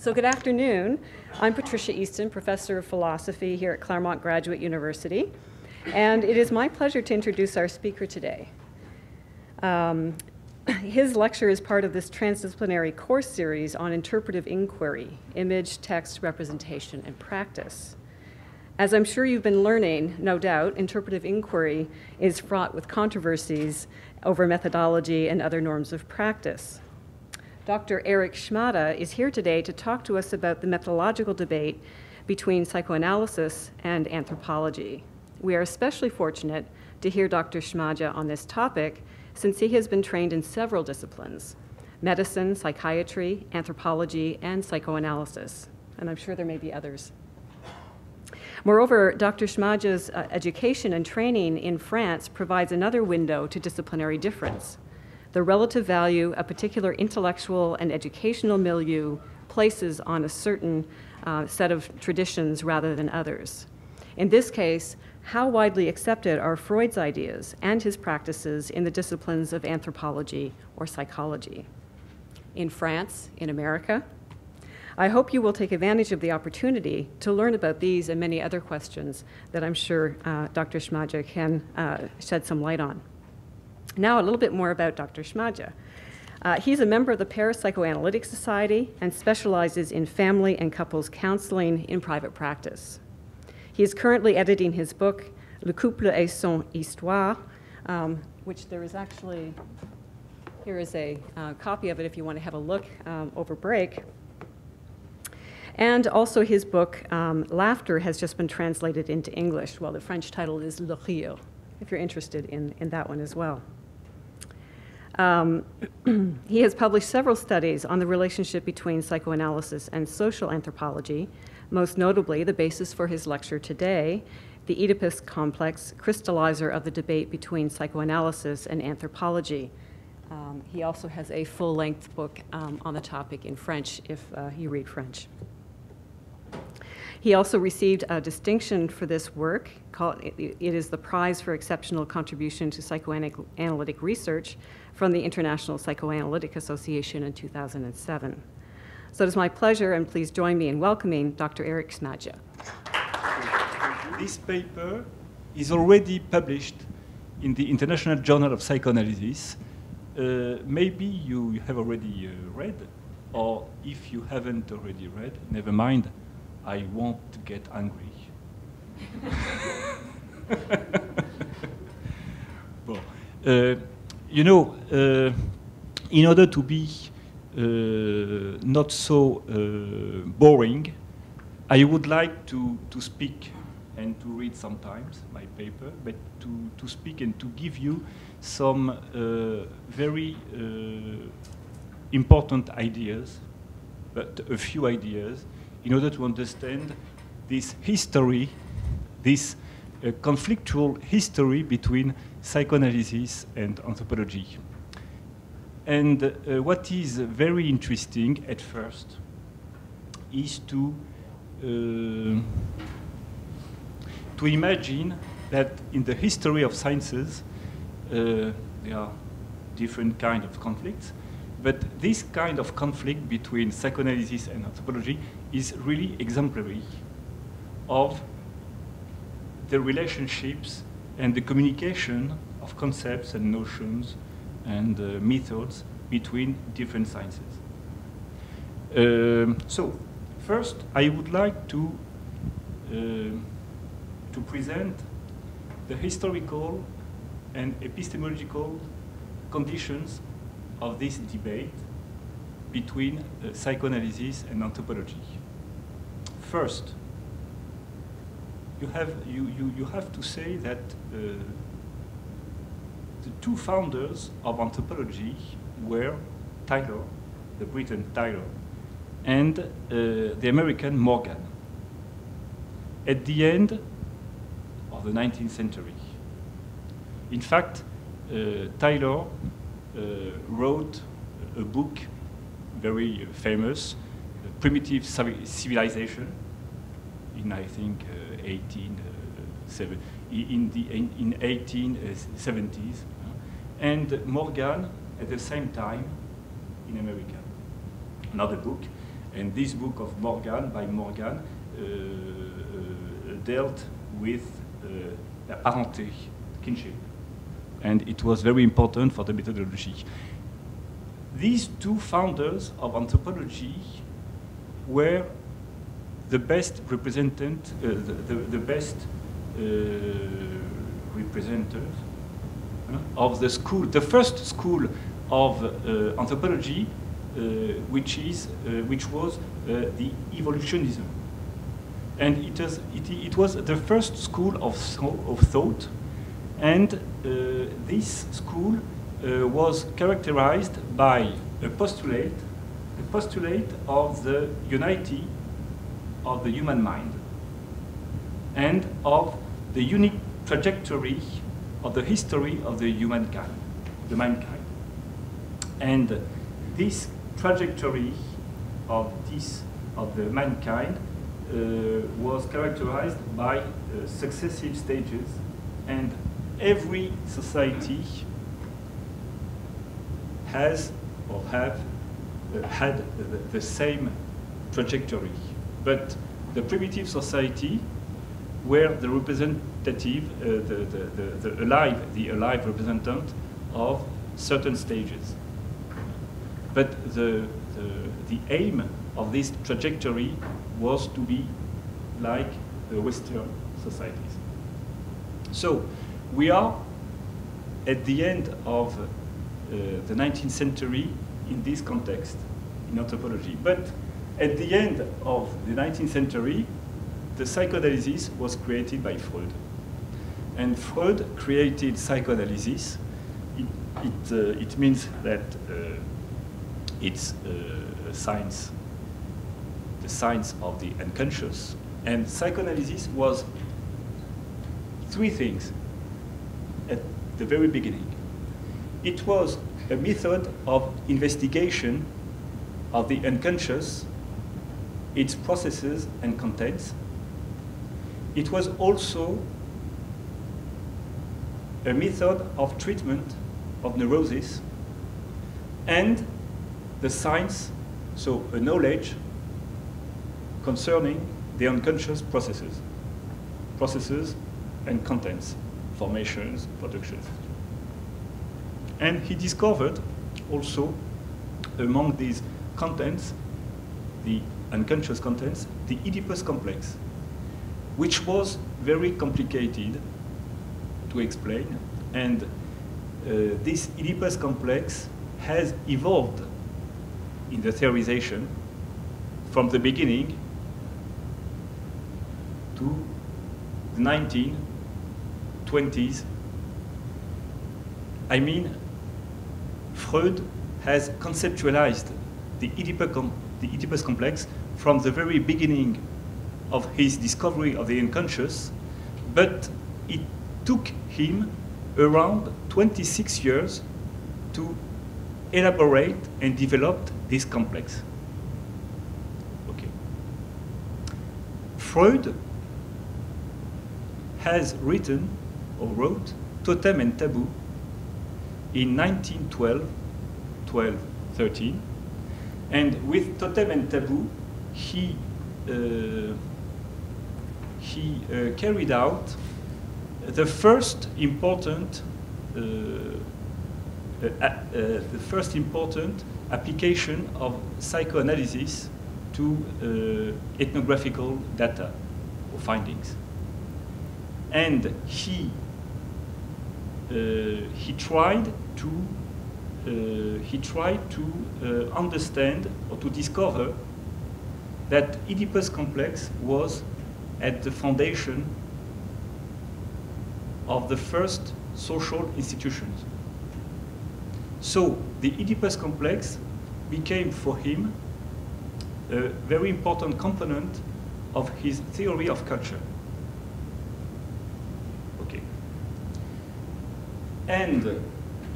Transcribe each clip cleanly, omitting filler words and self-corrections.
So good afternoon. I'm Patricia Easton, Professor of Philosophy here at Claremont Graduate University, and it is my pleasure to introduce our speaker today. His lecture is part of this transdisciplinary course series on interpretive inquiry, image, text, representation, and practice. As I'm sure you've been learning, no doubt, interpretive inquiry is fraught with controversies over methodology and other norms of practice. Dr. Eric Smadja is here today to talk to us about the methodological debate between psychoanalysis and anthropology. We are especially fortunate to hear Dr. Smadja on this topic since he has been trained in several disciplines: medicine, psychiatry, anthropology, and psychoanalysis. And I'm sure there may be others. Moreover, Dr. Smadja's education and training in France provides another window to disciplinary difference: the relative value a particular intellectual and educational milieu places on a certain set of traditions rather than others. In this case, how widely accepted are Freud's ideas and his practices in the disciplines of anthropology or psychology? In France, in America? I hope you will take advantage of the opportunity to learn about these and many other questions that I'm sure Dr. Smadja can shed some light on. Now, a little bit more about Dr. Smadja. He's a member of the Paris Psychoanalytic Society and specializes in family and couples counseling in private practice. He is currently editing his book, Le Couple et son Histoire, which there is actually, here is a copy of it if you want to have a look over break. And also his book, Laughter, has just been translated into English. Well, the French title is Le Rire, if you're interested in that one as well. He has published several studies on the relationship between psychoanalysis and social anthropology, most notably the basis for his lecture today, the Oedipus complex, crystallizer of the debate between psychoanalysis and anthropology. He also has a full-length book on the topic in French, if you read French. He also received a distinction for this work. It is the Prize for Exceptional Contribution to Psychoanalytic Research from the International Psychoanalytic Association in 2007. So it is my pleasure, and please join me in welcoming Dr. Eric Smadja. This paper is already published in the International Journal of Psychoanalysis. Maybe you have already read, or if you haven't already read, never mind. I won't get angry. Well, you know, in order to be not so boring, I would like to speak and to read sometimes my paper, but to speak and to give you some very important ideas, but a few ideas, in order to understand this history, this conflictual history between psychoanalysis and anthropology. And what is very interesting at first is to imagine that in the history of sciences, there are different kinds of conflicts, but this kind of conflict between psychoanalysis and anthropology is really exemplary of the relationships and the communication of concepts and notions and methods between different sciences. So, first, I would like to present the historical and epistemological conditions of this debate between psychoanalysis and anthropology. First, you have to say that the two founders of anthropology were Taylor, the Briton Taylor, and the American Morgan, at the end of the 19th century. In fact, Taylor wrote a book, very famous, Primitive Civilization, in I think 1870s, and Morgan at the same time in America. Another book, And this book of Morgan, by Morgan, dealt with parenté, kinship. And it was very important for the methodology. These two founders of anthropology were the best representatives, representatives of the school, the first school of anthropology, which was the evolutionism, and it was the first school of thought, and this school was characterized by a postulate of the unity of the human mind and of the unique trajectory of the history of the mankind. And this trajectory of the mankind was characterized by successive stages, and every society has or had the same trajectory. But the primitive society were the representative, the alive representative of certain stages. But the aim of this trajectory was to be like the Western societies. So we are at the end of the 19th century in this context, in anthropology. But at the end of the 19th century, the psychoanalysis was created by Freud. And Freud created psychoanalysis. It means that it's a science, the science of the unconscious. And psychoanalysis was three things at the very beginning. It was a method of investigation of the unconscious, its processes and contents. It was also a method of treatment of neurosis and the science, so a knowledge concerning the unconscious processes and contents, formations, productions. And he discovered also among these contents, the unconscious contents, the Oedipus complex, which was very complicated to explain. And this Oedipus complex has evolved in the theorization from the beginning to the 1920s. I mean, Freud has conceptualized the Oedipus complex from the very beginning of his discovery of the unconscious, but it took him around 26 years to elaborate and develop this complex. Okay. Freud has written or wrote Totem and Taboo in 1912, 13, and with Totem and Taboo, he carried out the first important application of psychoanalysis to ethnographical data or findings. And he tried to understand or to discover that Oedipus complex was at the foundation of the first social institutions. So the Oedipus complex became for him a very important component of his theory of culture. Okay. And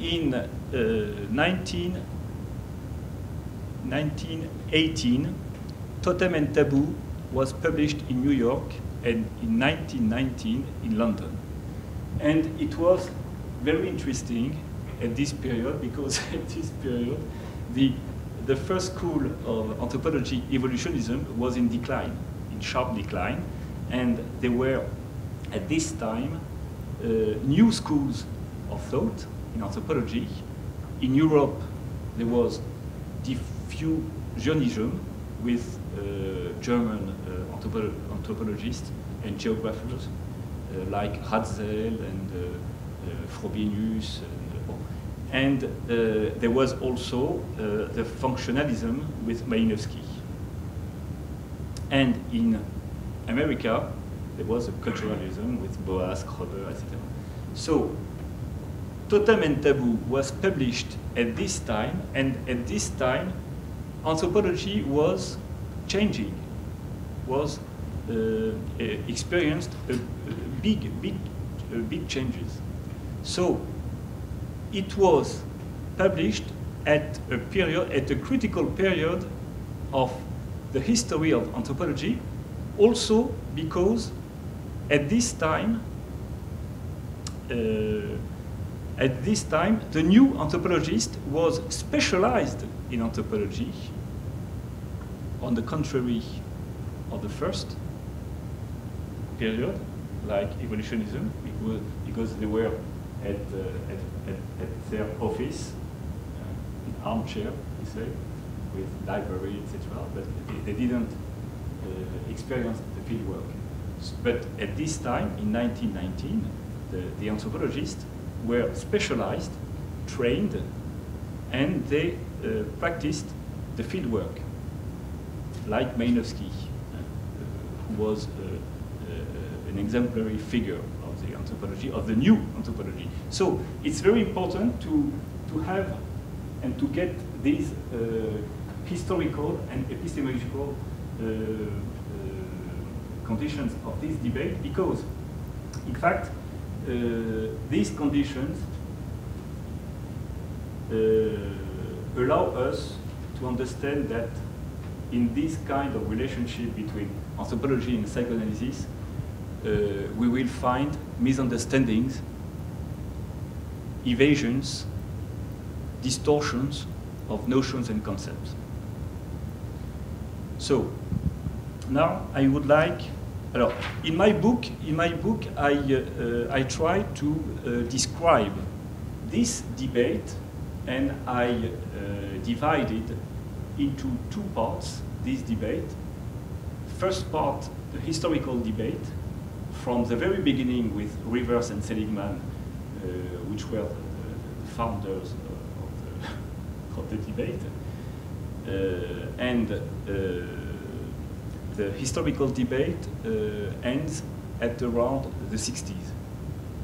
in 1918, Totem and Taboo was published in New York, and in 1919 in London. And it was very interesting at this period, because at this period the the first school of anthropology, evolutionism, was in decline, in sharp decline, and there were, at this time, new schools of thought in anthropology. In Europe, there was diffusionism with German anthropologists and geographers like Ratzel and Frobenius. And there was also the functionalism with Malinowski. And in America, there was a culturalism with Boas, Kroeber, etc. So, Totem and Taboo was published at this time, and at this time, anthropology was changing, was experienced big changes. So, it was published at a critical period of the history of anthropology, also because at this time, the new anthropologist was specialized in anthropology, on the contrary of the first period, like evolutionism, because they were at their office, in armchair, we say, with library, etc. But they didn't experience the field work. But at this time, in 1919, the anthropologists were specialized, trained, and they practiced the field work, like Malinowski, who was an exemplary figure of the anthropology, of the new anthropology. So it's very important to have and to get these historical and epistemological conditions of this debate, because, in fact, these conditions allow us to understand that in this kind of relationship between anthropology and psychoanalysis, we will find misunderstandings, evasions, distortions of notions and concepts. So, now I would like, in my book, I try to describe this debate, and I divided into two parts this debate. First part, the historical debate, from the very beginning with Rivers and Seligman, which were the founders of the debate, and the historical debate ends at around the 60s.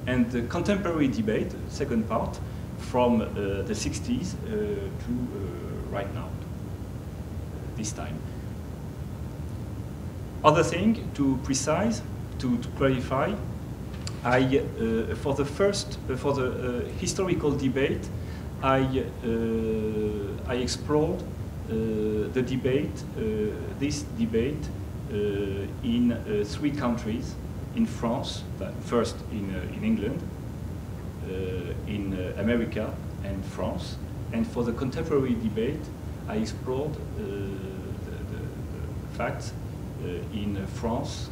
And the contemporary debate, second part, from the 60s to right now, this time. Other thing, to precise, to clarify, for the historical debate, I explored the debate, this debate, in three countries: in France, first in England, in America and France. And for the contemporary debate, I explored the facts in France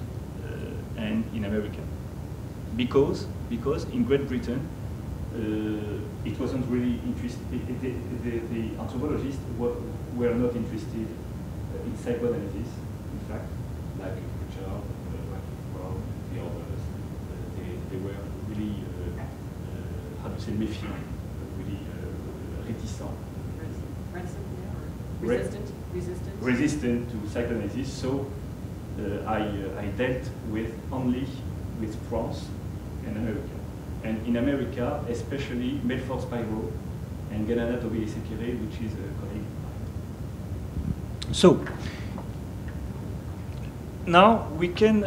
and in America. Because in Great Britain, it wasn't really interested, the anthropologists were not interested in psychoanalysis, in fact, like Richard, Brown, the others. They were really, how to say, méfiant, really reticent. Resistant to psychoanalysis. So I dealt only with France and America. And in America, especially Melford Spiro and Galana Tobey-Sekere, which is a colleague of mine. So, now we can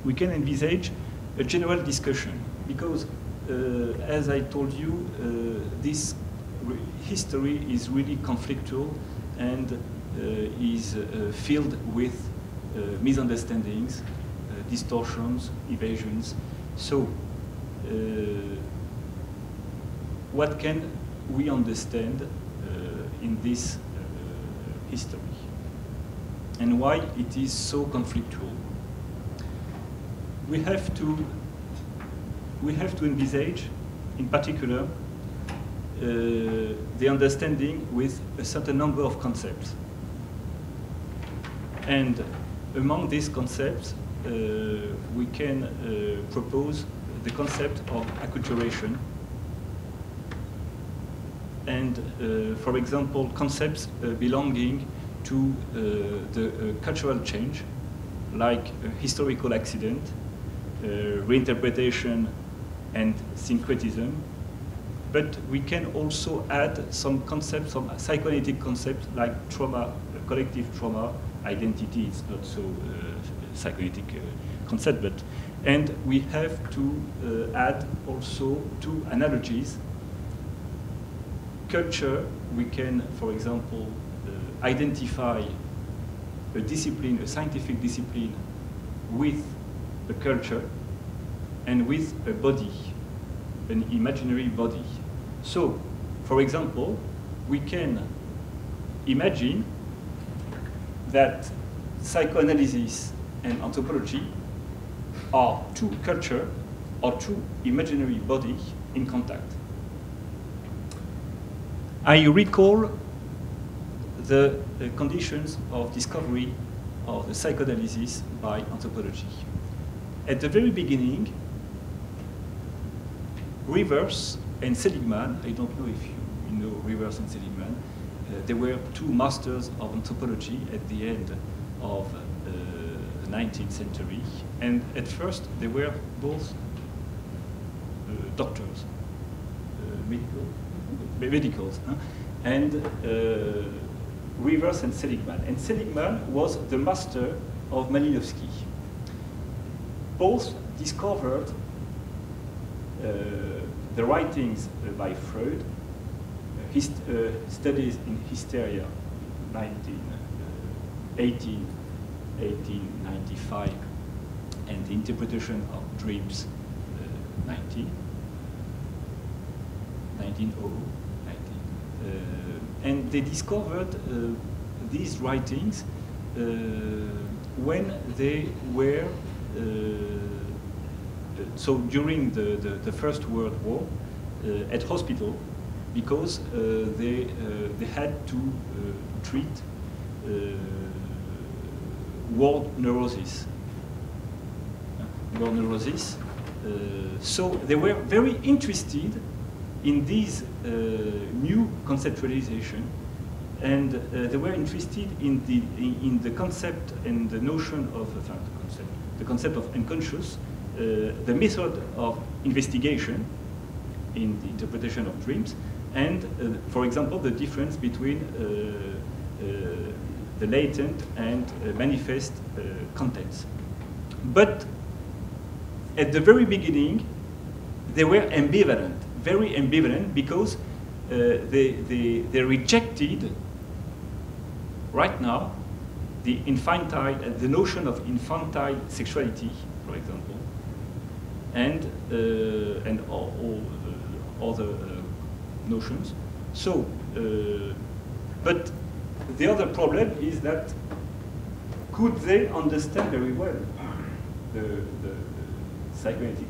envisage a general discussion, because as I told you, this history is really conflictual and is filled with misunderstandings, distortions, evasions. So, what can we understand in this history, and why it is so conflictual. We have to envisage, in particular, the understanding with a certain number of concepts. And among these concepts, we can propose the concept of acculturation and, for example, concepts belonging to the cultural change, like historical accident, reinterpretation, and syncretism. But we can also add some concepts, some psychoanalytic concepts like trauma, collective trauma, identity. It's not so psychoanalytic concept, but and we have to add also two analogies. Culture, we can, for example, identify a discipline, a scientific discipline, with a culture and with a body, an imaginary body. So, for example, we can imagine that psychoanalysis and anthropology are two culture or two imaginary bodies in contact. I recall the conditions of discovery of the psychoanalysis by anthropology. At the very beginning, Rivers and Seligman, I don't know if you know Rivers and Seligman, they were two masters of anthropology at the end of the 19th century. And at first, they were both doctors, medicals, huh? And Rivers and Seligman. And Seligman was the master of Malinowski. Both discovered the writings by Freud, his studies in hysteria, 1895, and the interpretation of dreams, 1900. And they discovered these writings when they were so during the First World War at hospital, because they had to treat war neurosis. War neurosis. So they were very interested in this new conceptualization, and they were interested in the concept and the notion of the concept of unconscious, the method of investigation in the interpretation of dreams, and for example the difference between the latent and manifest contents. But at the very beginning, they were ambivalent, very ambivalent, because they rejected right now the infantile, the notion of infantile sexuality, for example, and all other notions. So, but the other problem is that could they understand very well the psychoanalytic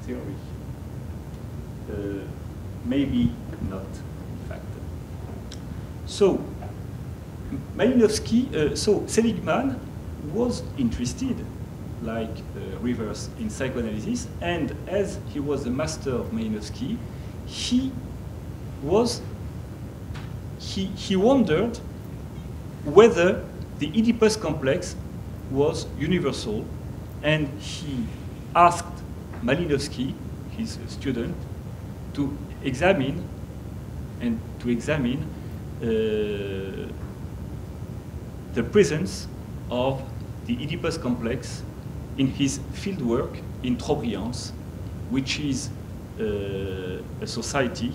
theory? Maybe not, in fact. So, Malinowski, so Seligman was interested, like Rivers, in psychoanalysis, and as he was the master of Malinowski, he wondered whether the Oedipus complex was universal, and he asked Malinowski, his student, to examine the presence of the Oedipus complex in his fieldwork in Trobriand, which is a society,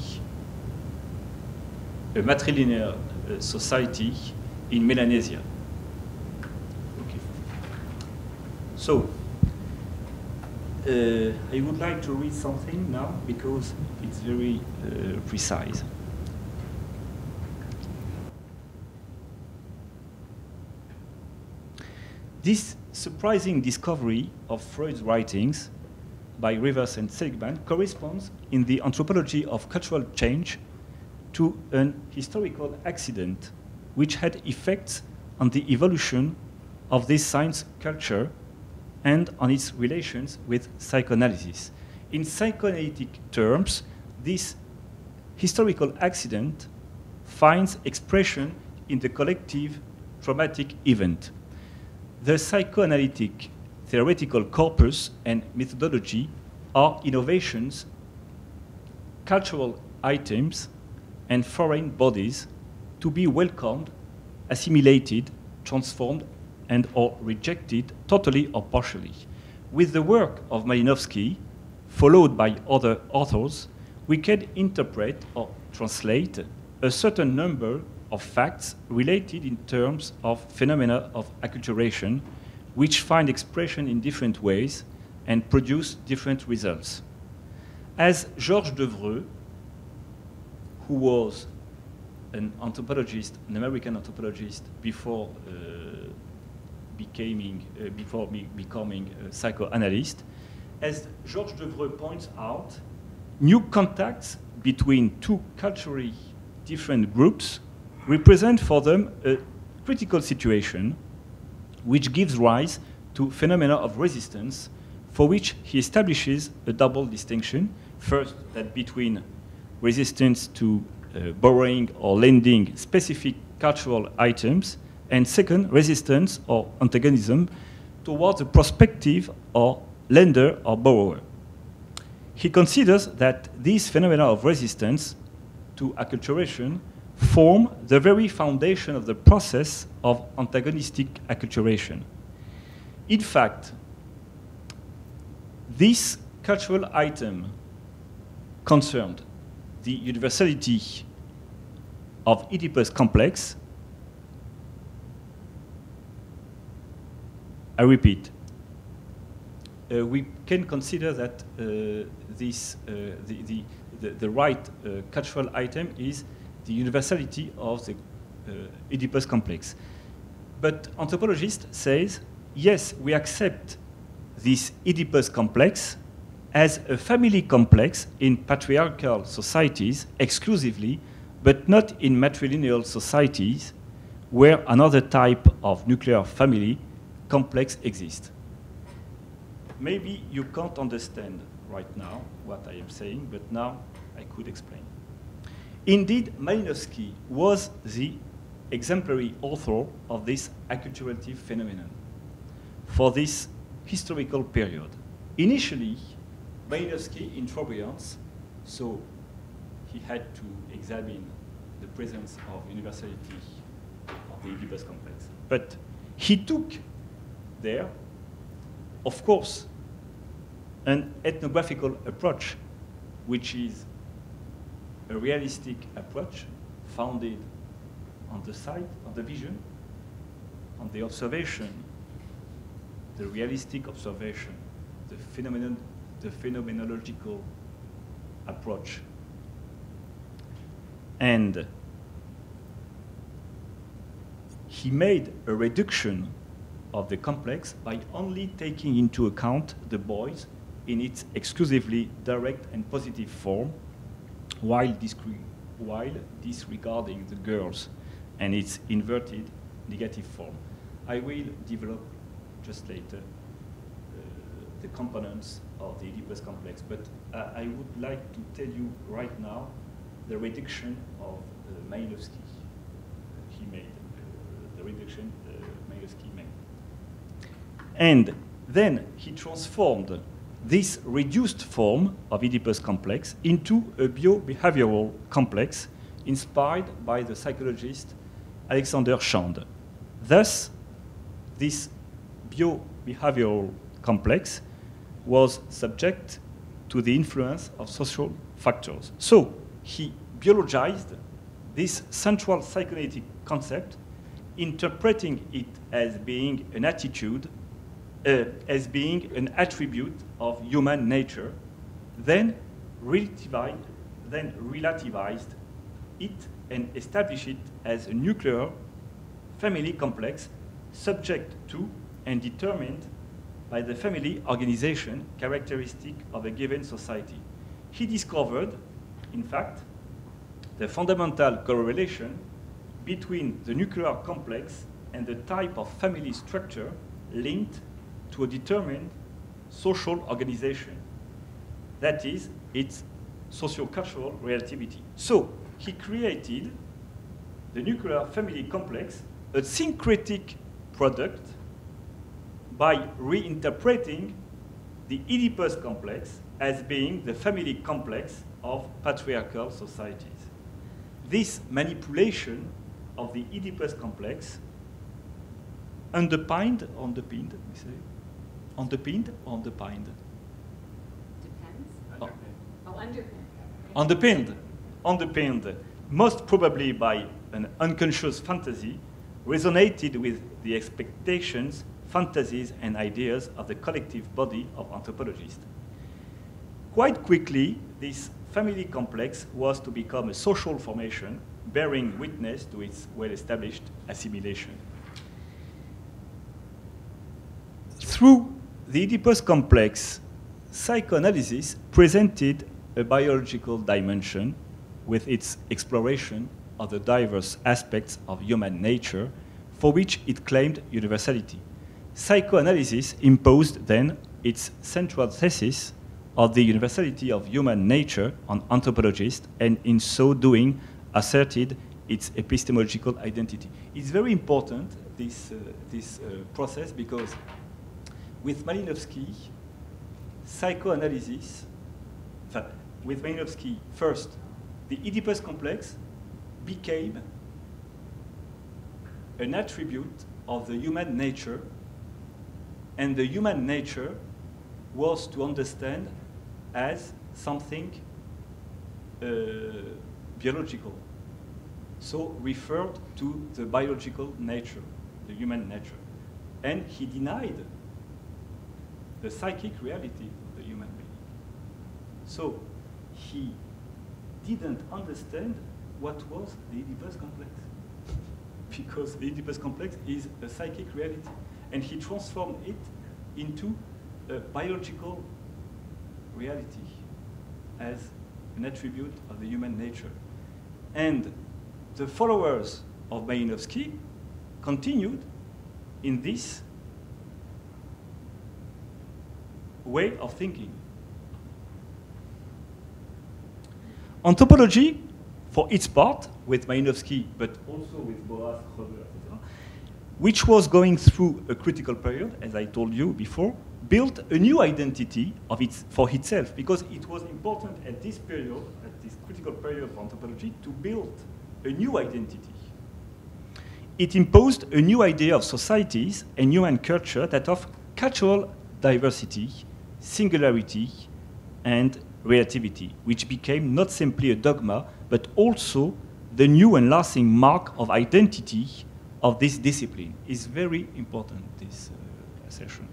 a matrilinear society in Melanesia. Okay. So, I would like to read something now because it's very precise. This surprising discovery of Freud's writings by Rivers and Seligman corresponds in the anthropology of cultural change to an historical accident which had effects on the evolution of this science culture and on its relations with psychoanalysis. In psychoanalytic terms, this historical accident finds expression in the collective traumatic event. The psychoanalytic theoretical corpus and methodology are innovations, cultural items, and foreign bodies to be welcomed, assimilated, transformed, and or rejected totally or partially. With the work of Malinowski, followed by other authors, we can interpret or translate a certain number of facts related in terms of phenomena of acculturation, which find expression in different ways and produce different results. As Georges Devreux, who was an anthropologist, an American anthropologist, before becoming a psychoanalyst, as Georges Devreux points out, new contacts between two culturally different groups represent for them a critical situation which gives rise to phenomena of resistance, for which he establishes a double distinction. First, that between resistance to borrowing or lending specific cultural items, and second, resistance or antagonism towards a prospective or lender or borrower. He considers that these phenomena of resistance to acculturation form the very foundation of the process of antagonistic acculturation. In fact, this cultural item concerned the universality of Oedipus complex. I repeat, we can consider that the right cultural item is the universality of the Oedipus complex. But anthropologist says, yes, we accept this Oedipus complex as a family complex in patriarchal societies exclusively, but not in matrilineal societies where another type of nuclear family complex exists. Maybe you can't understand right now what I am saying, but now I could explain. Indeed, Malinowski was the exemplary author of this acculturative phenomenon for this historical period. Initially, Malinowski in Trobriand, so he had to examine the presence of universality of the Oedipus complex. But he took there, of course, an ethnographical approach, which is a realistic approach founded on the sight, on the vision, on the observation, the realistic observation, the phenomenological approach. And he made a reduction of the complex by only taking into account the boys in its exclusively direct and positive form, while disregarding the girls and its inverted negative form. I will develop just later the components of the Oedipus complex, but I would like to tell you right now the reduction of Malinowski he made, the reduction Malinowski made. And then he transformed this reduced form of Oedipus complex into a bio-behavioral complex inspired by the psychologist Alexander Schand. Thus, this bio-behavioral complex was subject to the influence of social factors. So he biologized this central psychoanalytic concept, interpreting it as being an attitude, as being an attribute of human nature, then relativized it and established it as a nuclear family complex subject to and determined by the family organization characteristic of a given society. He discovered, in fact, the fundamental correlation between the nuclear complex and the type of family structure linked to a determined social organization. That is, its socio-cultural relativity. So, he created the nuclear family complex, a syncretic product, by reinterpreting the Oedipus complex as being the family complex of patriarchal societies. This manipulation of the Oedipus complex underpinned, we say, underpinned. Depends. Underpinned, most probably by an unconscious fantasy, resonated with the expectations, fantasies, and ideas of the collective body of anthropologists. Quite quickly, this family complex was to become a social formation bearing witness to its well-established assimilation. Through the Oedipus complex, psychoanalysis presented a biological dimension with its exploration of the diverse aspects of human nature for which it claimed universality. Psychoanalysis imposed then its central thesis of the universality of human nature on anthropologists, and in so doing asserted its epistemological identity. It's very important, this process, because with Malinowski, psychoanalysis, with Malinowski, first, the Oedipus complex became an attribute of the human nature, and the human nature was to understand as something biological, so referred to the biological nature, the human nature. And he denied the psychic reality of the human being. So he didn't understand what was the Oedipus complex, because the Oedipus complex is a psychic reality, and he transformed it into a biological reality as an attribute of the human nature. And the followers of Malinowski continued in this way of thinking. Anthropology, for its part, with Malinowski, but also with Boas, Roder, etc., which was going through a critical period, as I told you before, built a new identity for itself, because it was important at this period, at this critical period of anthropology, to build a new identity. It imposed a new idea of societies and human culture that of cultural diversity, singularity, and relativity, which became not simply a dogma, but also the new and lasting mark of identity of this discipline. Is very important, this assertion.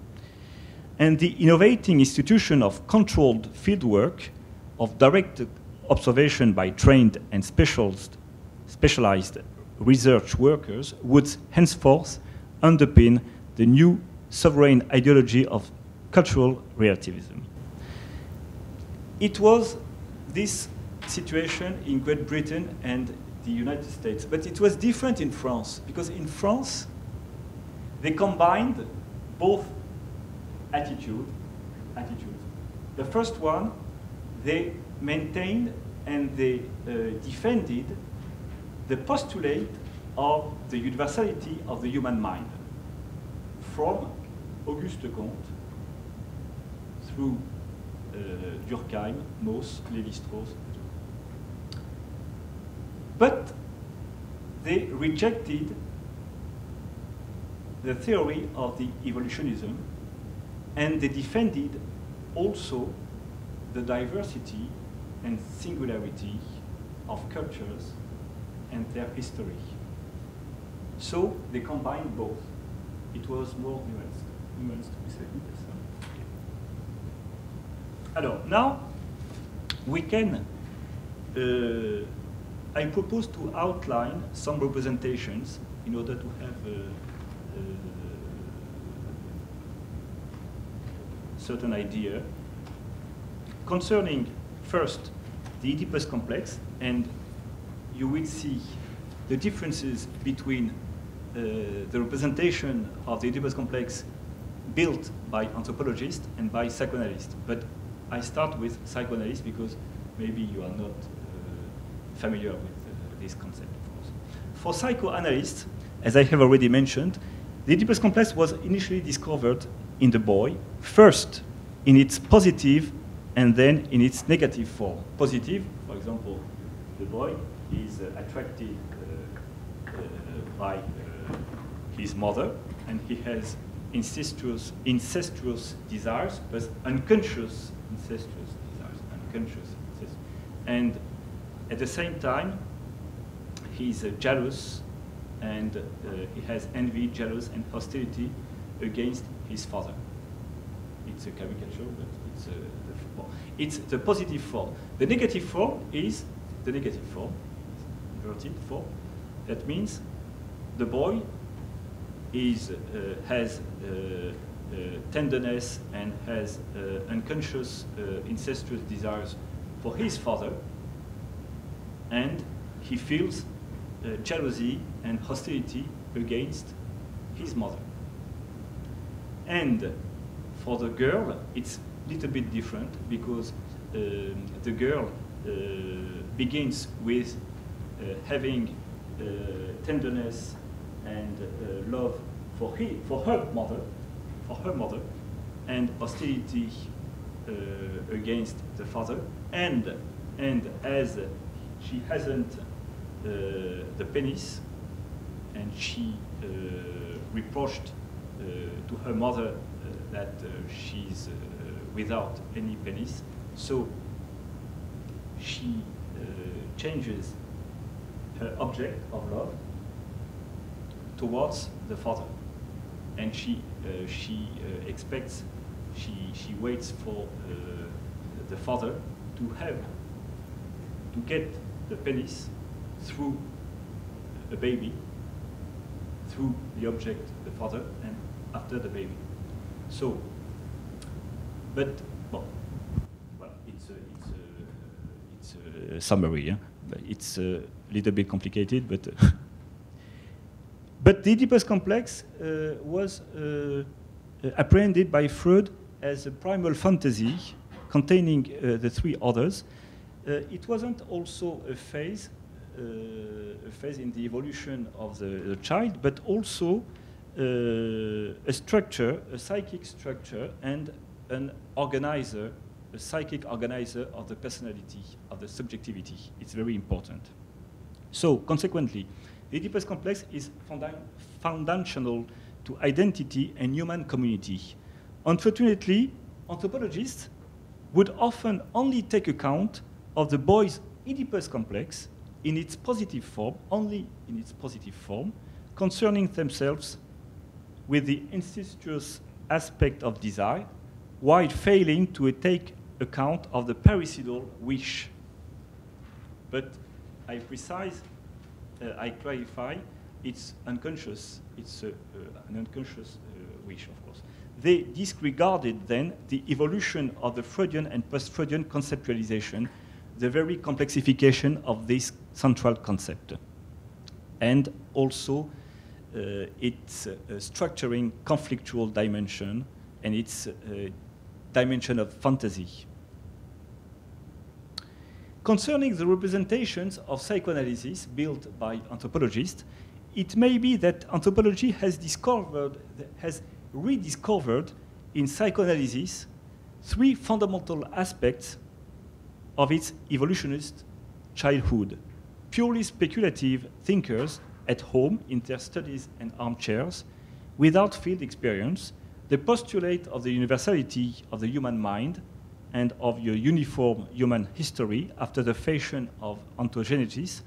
And the innovating institution of controlled fieldwork, of direct observation by trained and specialized research workers, would henceforth underpin the new sovereign ideology of cultural relativism. It was this situation in Great Britain and the United States, but it was different in France, because in France, they combined both attitudes. The first one, they maintained and they defended the postulate of the universality of the human mind, from Auguste Comte through Durkheim, Mauss, Lévi-Strauss. But they rejected the theory of the evolutionism, and they defended also the diversity and singularity of cultures and their history. So they combined both. It was more nuanced, we say. Alors, now we can, I propose to outline some representations in order to have certain idea concerning first the Oedipus complex, and you will see the differences between the representation of the Oedipus complex built by anthropologists and by psychoanalysts. But I start with psychoanalysts because maybe you are not familiar with this concept, of course. For psychoanalysts, as I have already mentioned, the Oedipus complex was initially discovered in the boy, first in its positive and then in its negative form. Positive, for example, the boy is attracted by his mother, and he has incestuous desires, but unconscious incestuous desires, and at the same time, he's jealous, and he has envy, jealous, and hostility against his father. It's a caricature, but it's the positive form. The negative form is the negative form, inverted form. That means the boy has tenderness and has unconscious incestuous desires for his father, and he feels jealousy and hostility against his mother. And for the girl, it's a little bit different, because the girl begins with having tenderness and love for her mother, and hostility against the father, and as she hasn't the penis, and she reproached to her mother that she's without any penis, so she changes her object of love towards the father, and she expects, she waits for the father to get the penis through a baby, through the object, the father, and after the baby. So, but well, it's a summary. Yeah? It's a little bit complicated, but but the Oedipus complex was apprehended by Freud as a primal fantasy containing the three others. It wasn't also a phase in the evolution of the child, but also a structure, a psychic structure, and an organizer, a psychic organizer of the personality, of the subjectivity. It's very important. So, consequently, the Oedipus complex is foundational to identity and human community. Unfortunately, anthropologists would often only take account of the boy's Oedipus complex in its positive form, only in its positive form, concerning themselves with the incestuous aspect of desire, while failing to take account of the parricidal wish. But I clarify, it's unconscious, it's an unconscious wish, of course. They disregarded then the evolution of the Freudian and post-Freudian conceptualization, the very complexification of this central concept, and also its structuring conflictual dimension and its dimension of fantasy. Concerning the representations of psychoanalysis built by anthropologists, it may be that anthropology has rediscovered in psychoanalysis three fundamental aspects of its evolutionist childhood. Purely speculative thinkers at home in their studies and armchairs, without field experience, the postulate of the universality of the human mind and of your uniform human history after the fashion of ontogenesis,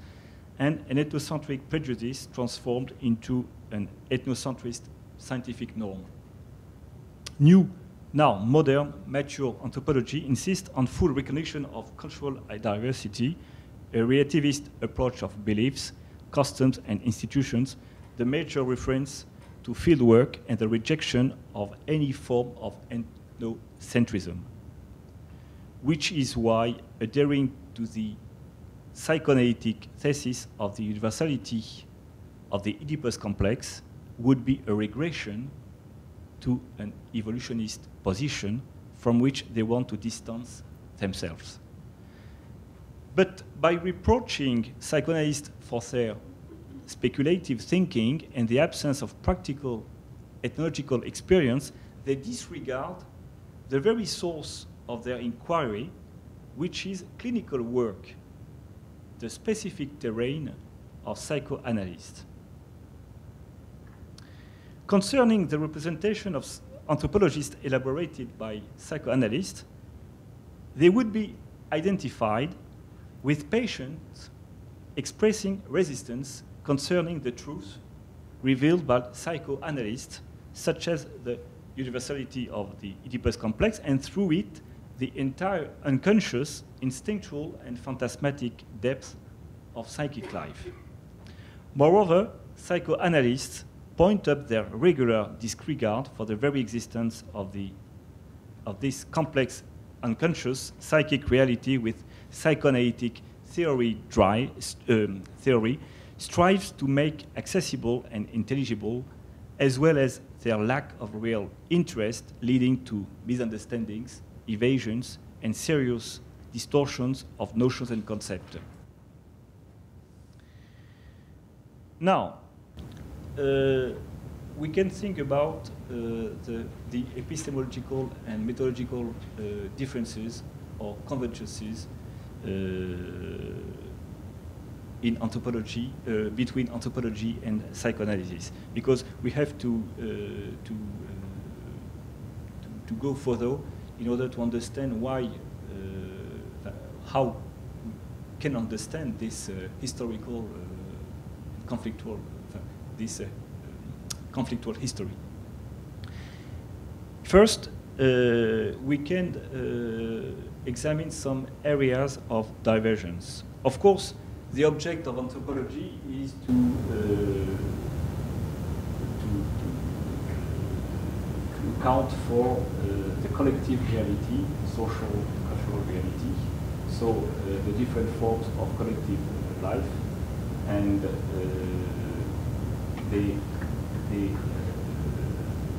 and an ethnocentric prejudice transformed into an ethnocentrist scientific norm. Now, modern, mature anthropology insists on full recognition of cultural diversity, a relativist approach of beliefs, customs, and institutions, the major reference to fieldwork, and the rejection of any form of centrism, which is why adhering to the psychoanalytic thesis of the universality of the Oedipus complex would be a regression to an evolutionist position from which they want to distance themselves. But by reproaching psychoanalysts for their speculative thinking and the absence of practical ethnological experience, they disregard the very source of their inquiry, which is clinical work, the specific terrain of psychoanalysts. Concerning the representation of anthropologists elaborated by psychoanalysts, they would be identified with patients expressing resistance concerning the truth revealed by psychoanalysts, such as the universality of the Oedipus complex, and through it, the entire unconscious, instinctual, and phantasmatic depth of psychic life. Moreover, psychoanalysts point up their regular disregard for the very existence of this complex unconscious psychic reality with psychoanalytic theory strives to make accessible and intelligible, as well as their lack of real interest leading to misunderstandings, evasions, and serious distortions of notions and concepts. Now, we can think about the epistemological and methodological differences or convergences in anthropology, between anthropology and psychoanalysis, because we have to go further in order to understand why, how we can understand this historical conflictual, conflictual history. First, we can examine some areas of divergence. Of course, the object of anthropology is to account for the collective reality, social and cultural reality, so the different forms of collective life, and they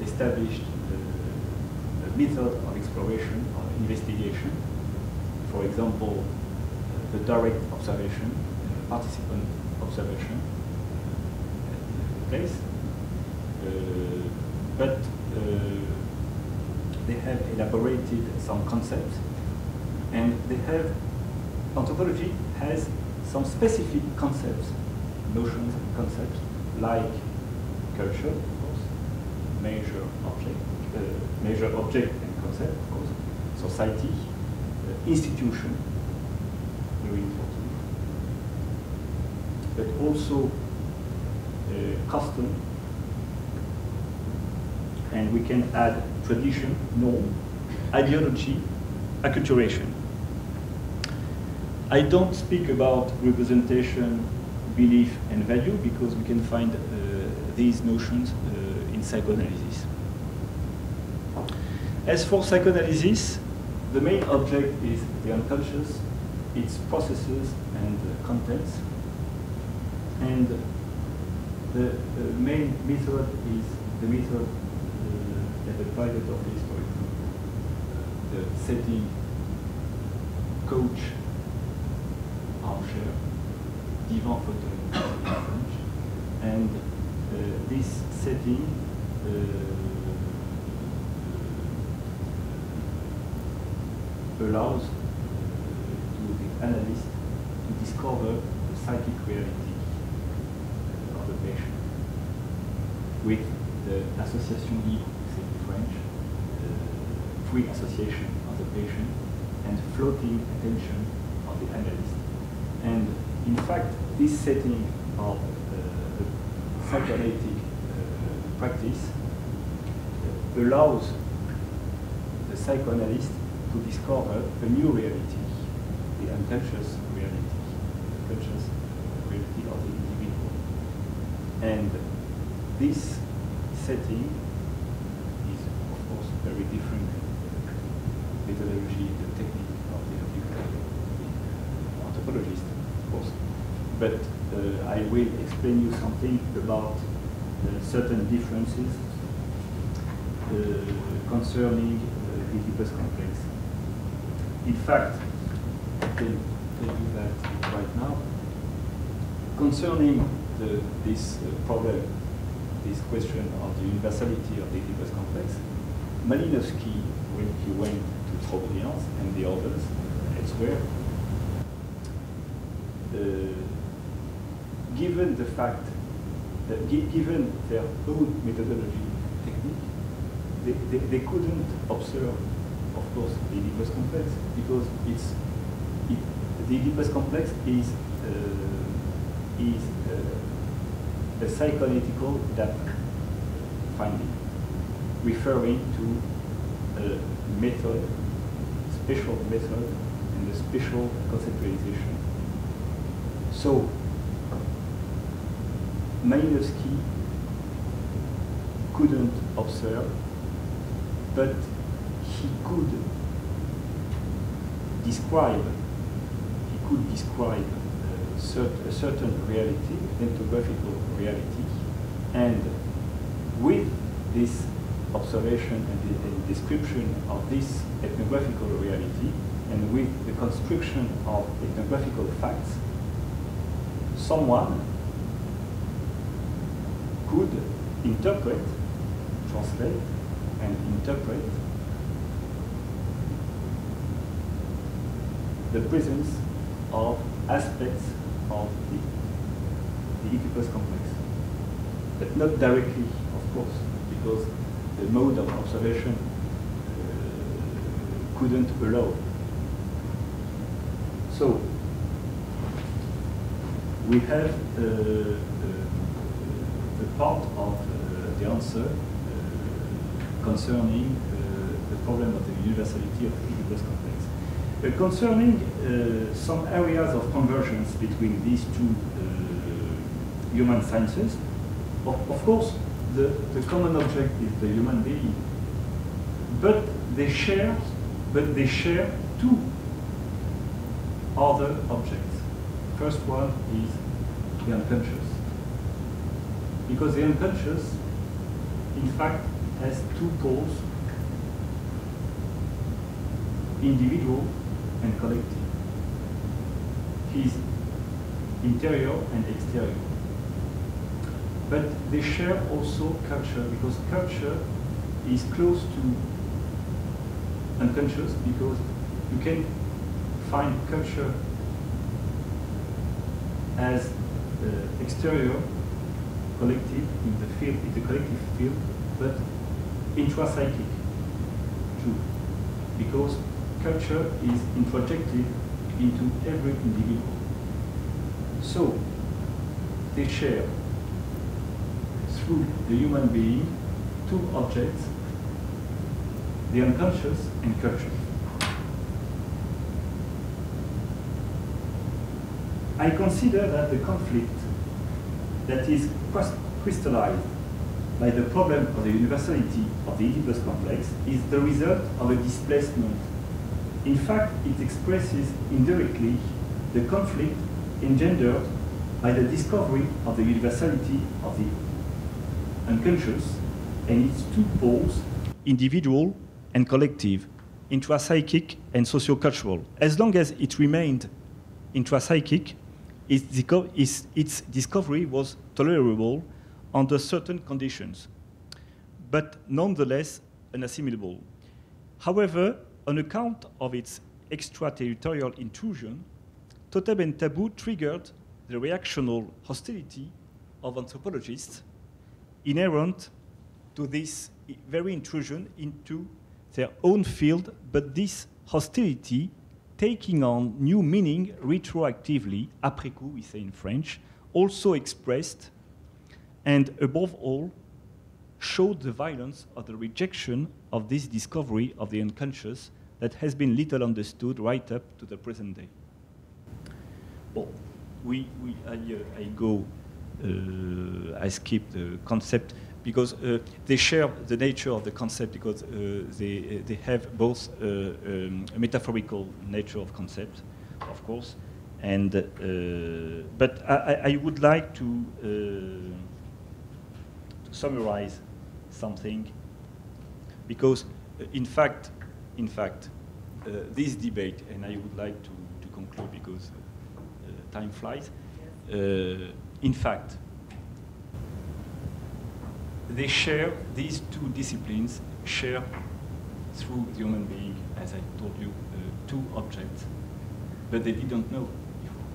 established a method of exploration, of investigation. For example, the direct observation, participant observation place. But they have elaborated some concepts, and anthropology has some specific concepts, notions and concepts, like culture, of course, measure object and concept, of course, society, institution, very important, but also custom, and we can add tradition, norm, ideology, acculturation. I don't speak about representation, belief, and value, because we can find these notions in psychoanalysis. As for psychoanalysis, the main object is the unconscious, its processes and contents, and the main method is the method at the private office, for example, the setting, coach, armchair, divan, fauteuil in French, and this setting allows to the analyst to discover the psychic reality of the patient with the association libre, c'est in French, free association of the patient, and floating attention of the analyst. And in fact, this setting of psychoanalytic practice allows the psychoanalyst to discover a new reality, the unconscious reality, the conscious reality of the individual. And this setting is, of course, very different methodology, the technique of the anthropologist, of course. But I will explain you something about certain differences concerning the Oedipus complex. In fact, I can tell you that right now. Concerning this problem, this question of the universality of the Oedipus complex, Malinowski, when he went to Trobriand and the others elsewhere, given the fact that given their own methodology technique, they couldn't observe, of course, the Oedipus complex because the Oedipus complex is a psychoanalytical data finding, referring to a method, special method, and a special conceptualization. So, Malinowski couldn't observe, but he could describe a certain reality, ethnographical reality, and with this observation and description of this ethnographical reality, and with the construction of ethnographical facts, someone could interpret, translate, and interpret the presence of aspects of the Oedipus complex. But not directly, of course, because the mode of observation couldn't allow. So, we have a part of the answer concerning the problem of the universality of the Oedipus complex. Concerning some areas of convergence between these two human sciences, of course, the common object is the human being, but they share two other objects. First one is the unconscious, because the unconscious, in fact, has two poles, individual and collective. Is interior and exterior. But they share also culture, because culture is close to unconscious, because you can find culture as exterior, collective in the field, in the collective field, but intrapsychic too, because culture is introjected into every individual. So they share through the human being two objects, the unconscious and culture. I consider that the conflict that is crystallized by the problem of the universality of the Oedipus complex is the result of a displacement. In fact, it expresses indirectly the conflict engendered by the discovery of the universality of the unconscious and its two poles, individual and collective, intrapsychic and sociocultural. As long as it remained intrapsychic, its discovery was tolerable under certain conditions, but nonetheless unassimilable. However, on account of its extraterritorial intrusion, totem and taboo triggered the reactional hostility of anthropologists inherent to this very intrusion into their own field, but this hostility taking on new meaning retroactively, après coup, we say in French, also expressed and above all showed the violence of the rejection of this discovery of the unconscious that has been little understood right up to the present day. Well, I skip the concept because they share the nature of the concept, because they have both a metaphorical nature of concept, of course, and but I would like to summarize something, because in fact, this debate, and I would like to conclude because time flies. In fact, these two disciplines share through the human being, as I told you, two objects, but they didn't know before.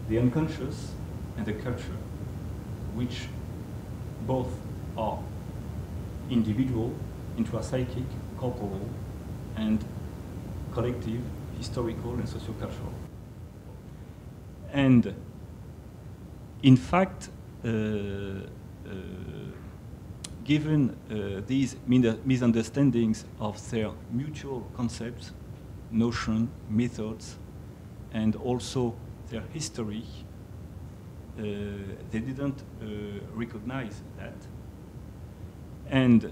The unconscious and the culture, which both are individual, intrapsychic, corporal, and collective, historical, and sociocultural. And in fact, given these misunderstandings of their mutual concepts, notion, methods, and also their history, they didn't recognize that. And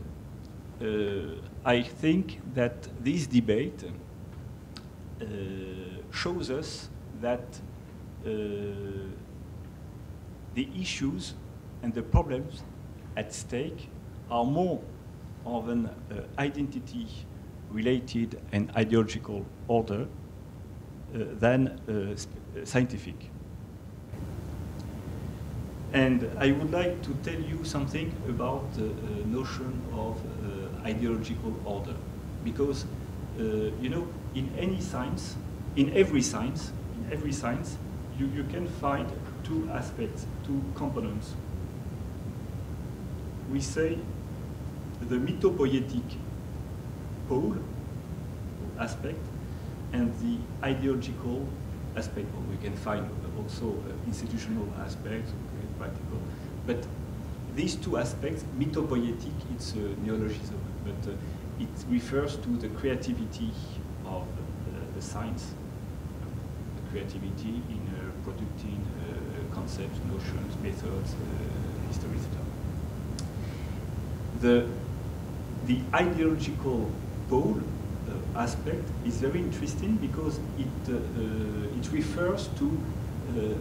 I think that this debate shows us that the issues and the problems at stake are more of an identity-related and ideological order than scientific. And I would like to tell you something about the notion of ideological order, because you know, in any science, in every science, you can find two aspects, two components. We say the mythopoietic pole aspect and the ideological aspect. Or we can find also institutional aspects, practical. But these two aspects, mythopoietic, it's a neologism, but it refers to the creativity of the science, the creativity in producing concepts, notions, methods, history, etc. The ideological pole aspect is very interesting because it refers to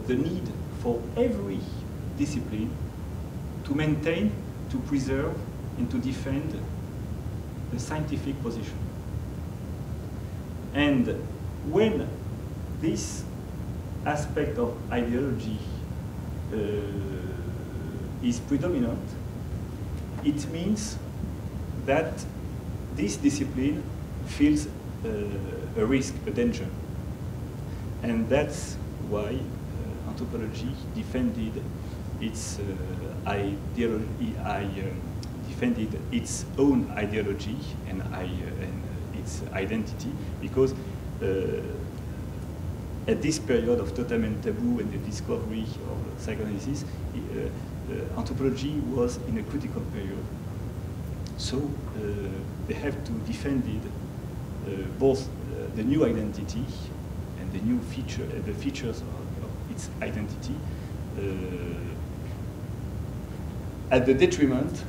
the need for every discipline to maintain, to preserve, and to defend a scientific position. And when this aspect of ideology is predominant, it means that this discipline feels a risk, a danger. And that's why anthropology defended its ideology, defended its own ideology and its identity, because at this period of totem and taboo and the discovery of psychoanalysis, anthropology was in a critical period. So they have to defend both the new identity and the new the features of its identity at the detriment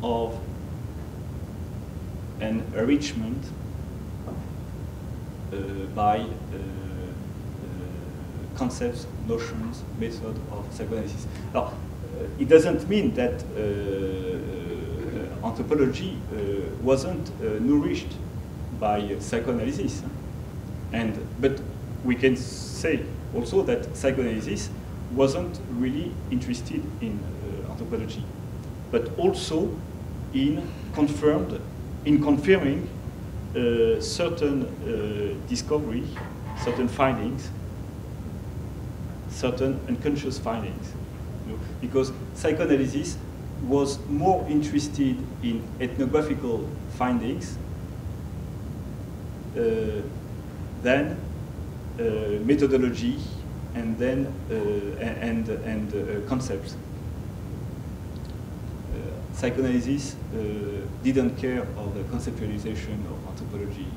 of an enrichment by concepts, notions, method of psychoanalysis. Now, it doesn't mean that anthropology wasn't nourished by psychoanalysis, but we can say also that psychoanalysis wasn't really interested in anthropology, but also in confirming certain discovery, certain findings, certain unconscious findings. You know, because psychoanalysis was more interested in ethnographical findings than methodology and then concepts. Psychoanalysis didn't care of the conceptualization of anthropology.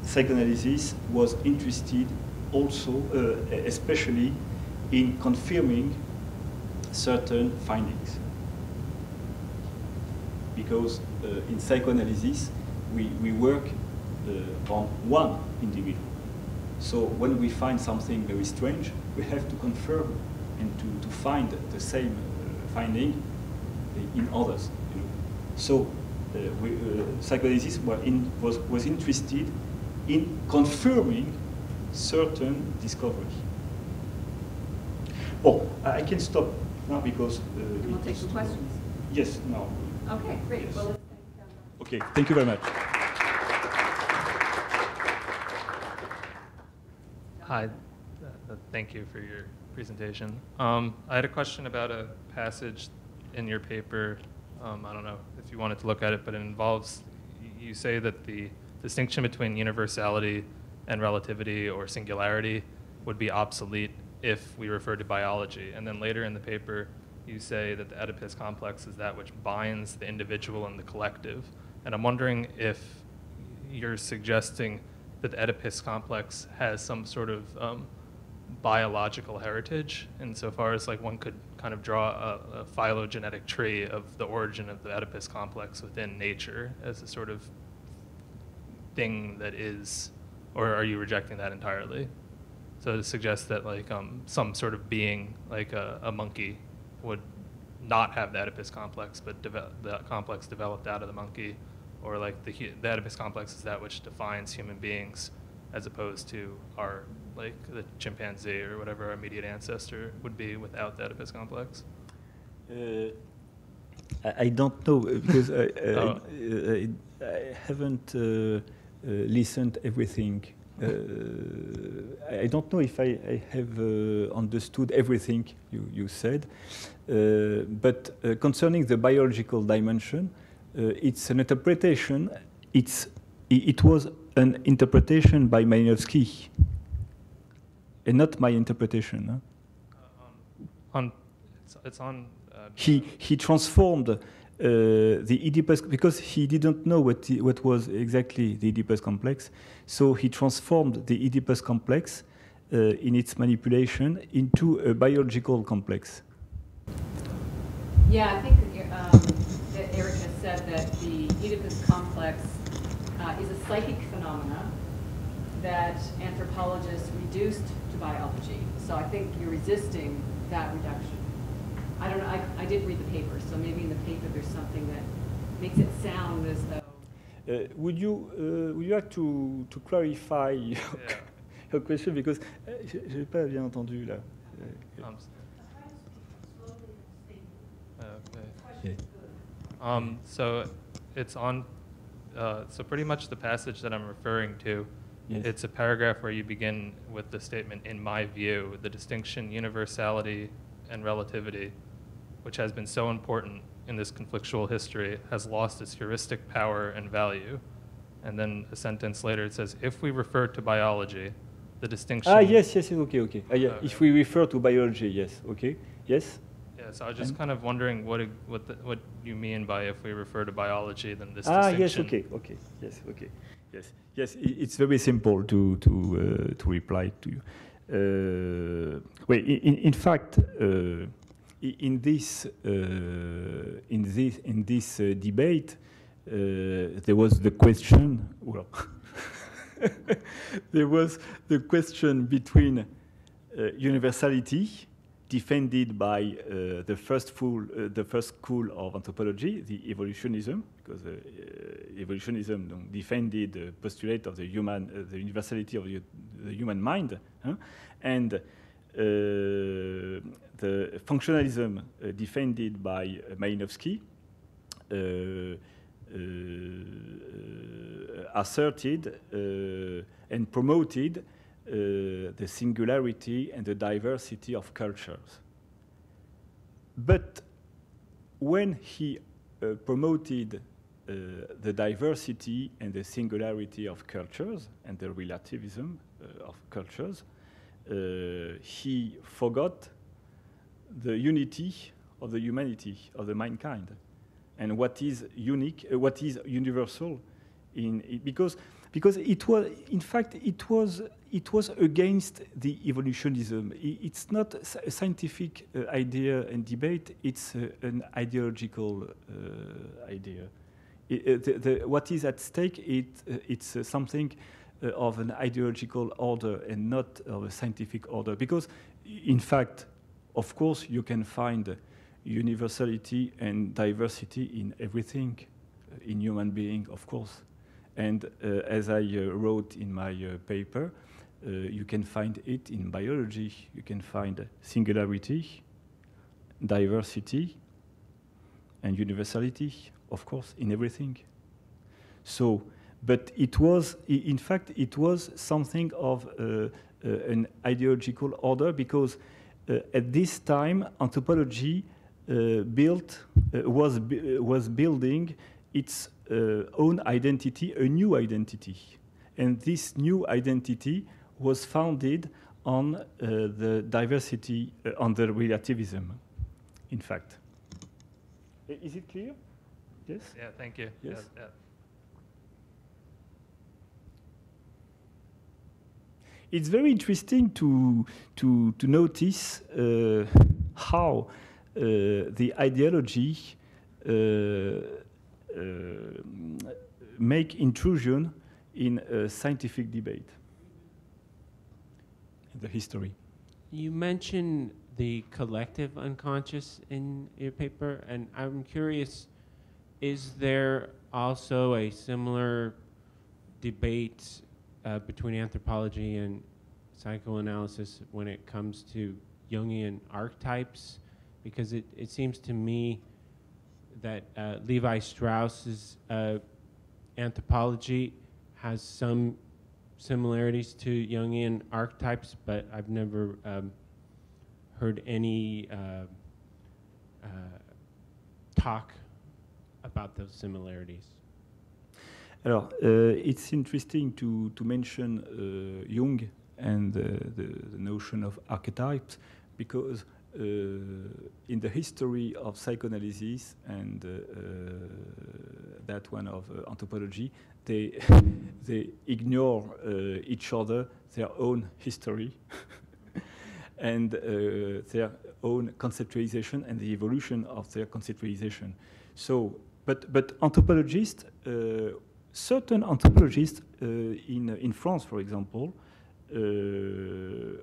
Psychoanalysis was interested also, especially in confirming certain findings. Because in psychoanalysis, we work on one individual. So when we find something very strange, we have to confirm and to find the same finding in others. You know. So psychoanalysis was interested in confirming certain discoveries. Oh, I can stop now because... you want to take some questions? Yes, now. Okay, great. Yes. Well, let's okay, thank you very much. Hi, thank you for your presentation. I had a question about a passage in your paper. I don't know if you wanted to look at it, but it involves, you say that the distinction between universality and relativity or singularity would be obsolete if we refer to biology. And then later in the paper, you say that the Oedipus complex is that which binds the individual and the collective. And I'm wondering if you're suggesting that the Oedipus complex has some sort of biological heritage, insofar as like one could kind of draw a phylogenetic tree of the origin of the Oedipus complex within nature as a sort of thing that is, or are you rejecting that entirely? So to suggest that like some sort of being, like a monkey, would not have the Oedipus complex, but the complex developed out of the monkey, or like the Oedipus complex is that which defines human beings, as opposed to our, like the chimpanzee or whatever our immediate ancestor would be without the Oedipus complex? I don't know because I haven't listened everything. I don't know if I have understood everything you said, but concerning the biological dimension, it's an interpretation. It was an interpretation by Malinowski, and not my interpretation. Huh? It's on. He transformed the Oedipus, because he didn't know what was exactly the Oedipus complex, so he transformed the Oedipus complex in its manipulation into a biological complex. Yeah, I think that Eric has said that the Oedipus complex is a psychic phenomena that anthropologists reduced to biology. So I think you're resisting that reduction. I don't know, I did read the paper, so maybe in the paper there's something that makes it sound as though... would you like to clarify your question, because je n'ai pas bien entendu là. Okay. So it's on, so pretty much the passage that I'm referring to, yes. It's a paragraph where you begin with the statement, in my view, the distinction universality and relativity, which has been so important in this conflictual history, has lost its heuristic power and value. And then a sentence later it says, if we refer to biology, the distinction... Yes, okay. Yeah. Okay. If we refer to biology, yes, okay, yes. Yeah, so I was just kind of wondering what you mean by if we refer to biology, then this distinction... Yes, okay, yes. It's very simple to reply to you. Well, in fact, in this debate, there was the question. Well, there was the question between universality, defended by the first school of anthropology, the evolutionism, because evolutionism defended the postulate of the universality of the human mind, and the functionalism defended by Malinowski asserted and promoted the singularity and the diversity of cultures. But when he promoted the diversity and the singularity of cultures and the relativism of cultures, he forgot the unity of the humanity, of the mankind, and what is unique, what is universal, because it was, in fact, it was it was against the evolutionism. It's not a scientific idea and debate, it's an ideological idea. What is at stake, it's something of an ideological order and not of a scientific order. Because, in fact, of course, you can find universality and diversity in everything, in human being, of course. And as I wrote in my paper, you can find it in biology. You can find singularity, diversity, and universality, of course, in everything. So, but it was, in fact, it was something of an ideological order, because at this time, anthropology was building its own identity, a new identity. And this new identity was founded on the diversity, on the relativism, in fact. Is it clear? Yes? Yeah, thank you. Yes? Yeah. It's very interesting to notice how the ideology make intrusion in a scientific debate, in the history. You mentioned the collective unconscious in your paper, and I'm curious, is there also a similar debate between anthropology and psychoanalysis when it comes to Jungian archetypes? Because it seems to me that Levi Strauss's anthropology has some similarities to Jungian archetypes, but I've never heard any talk about those similarities. Alors, it's interesting to mention Jung and the notion of archetypes, because in the history of psychoanalysis and that one of anthropology, they ignore each other, their own history, and their own conceptualization and the evolution of their conceptualization. So, but anthropologists, certain anthropologists in France, for example,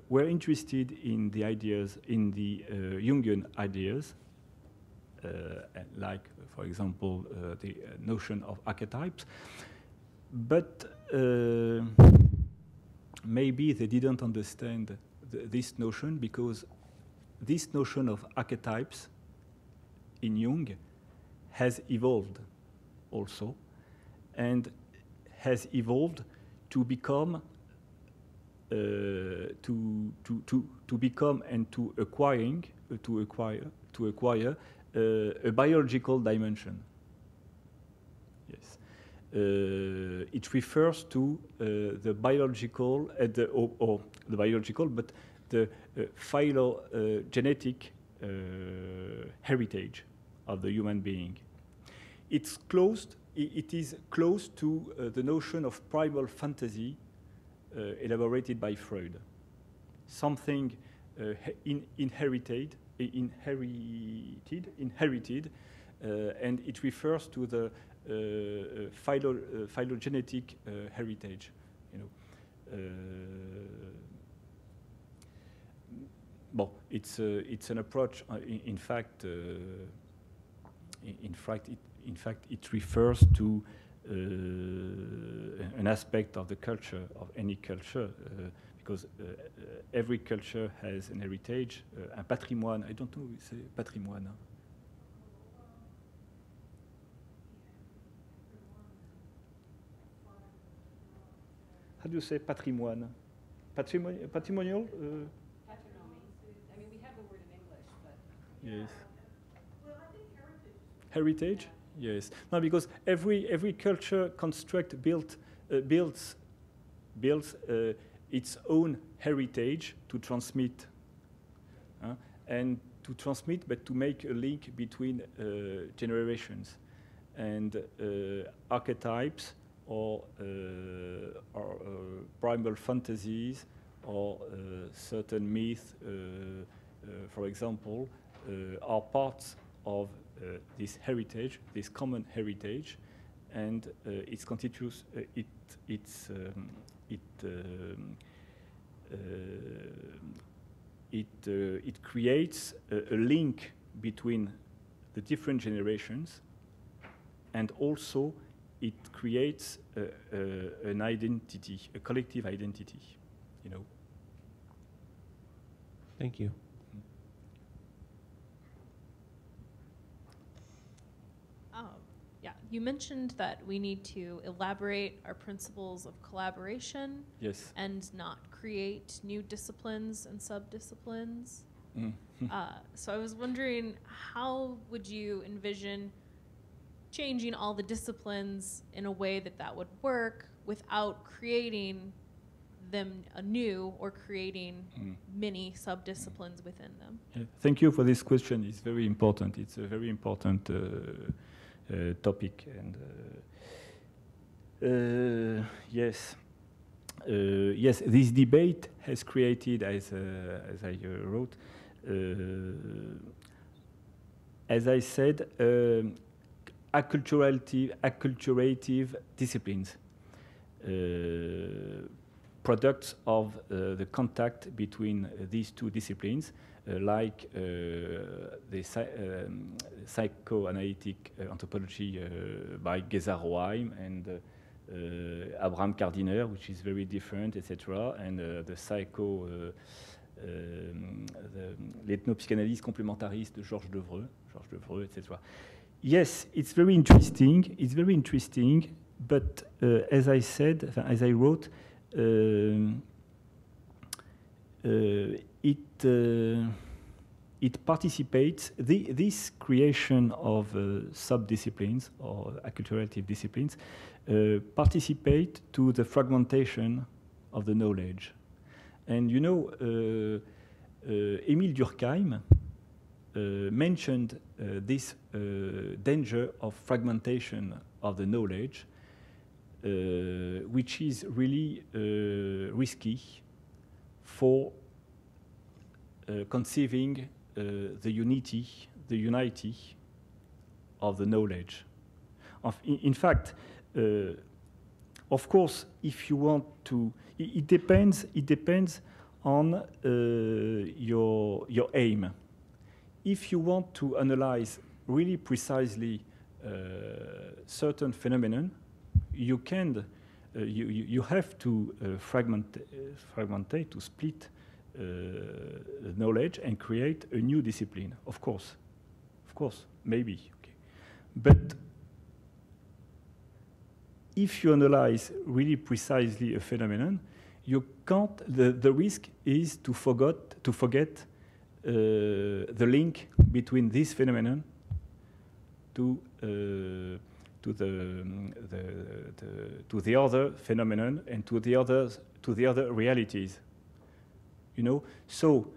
were interested in the ideas, in the Jungian ideas, like, for example, the notion of archetypes, but maybe they didn't understand this notion, because this notion of archetypes in Jung has evolved also, and has evolved to become to become and to acquire a biological dimension. Yes, it refers to the biological, the biological, but the phylogenetic heritage of the human being. It is close to the notion of primal fantasy elaborated by Freud. Something inherited, and it refers to the phylogenetic heritage. You know, it's an approach. In fact, it refers to an aspect of the culture, of any culture, because every culture has an heritage, un patrimoine. I don't know, it's patrimoine. How do you say patrimoine? Patrimonial? Patronymy. I mean, we have the word in English, but... Yes. Well, I think heritage. Heritage? Yes. No, because every culture builds its own heritage to transmit, but to make a link between generations, and archetypes or primal fantasies or certain myths, for example, are parts of this heritage, this common heritage, and it constitutes it creates a link between the different generations, and also it creates an identity, a collective identity, you know. Thank you. Yeah, you mentioned that we need to elaborate our principles of collaboration. Yes. And not create new disciplines and subdisciplines. So I was wondering, how would you envision changing all the disciplines in a way that would work without creating them anew or creating many subdisciplines within them? Yeah. Thank you for this question. It's very important. It's a very important topic. And yes, yes, this debate has created, as I wrote, as I said, acculturative disciplines, products of the contact between these two disciplines, like the psychoanalytic anthropology by Gesar-Roheim and Abraham Kardiner, which is very different, etc., and the l'ethnopsychanalyse complémentariste de Georges Devreux, etc. Yes, it's very interesting. It's very interesting, but as I said, as I wrote, it participates. This creation of subdisciplines or acculturative disciplines participate to the fragmentation of the knowledge. And you know, Émile Durkheim mentioned this danger of fragmentation of the knowledge, which is really risky for conceiving the unity of the knowledge. In fact, of course, if you want to, it depends on your aim. If you want to analyze really precisely certain phenomenon, you can, you have to fragmentate, to split knowledge and create a new discipline. Of course, maybe. Okay. But if you analyze really precisely a phenomenon, you can't. The risk is to forget the link between this phenomenon to the other phenomenon and to the other realities. You know, so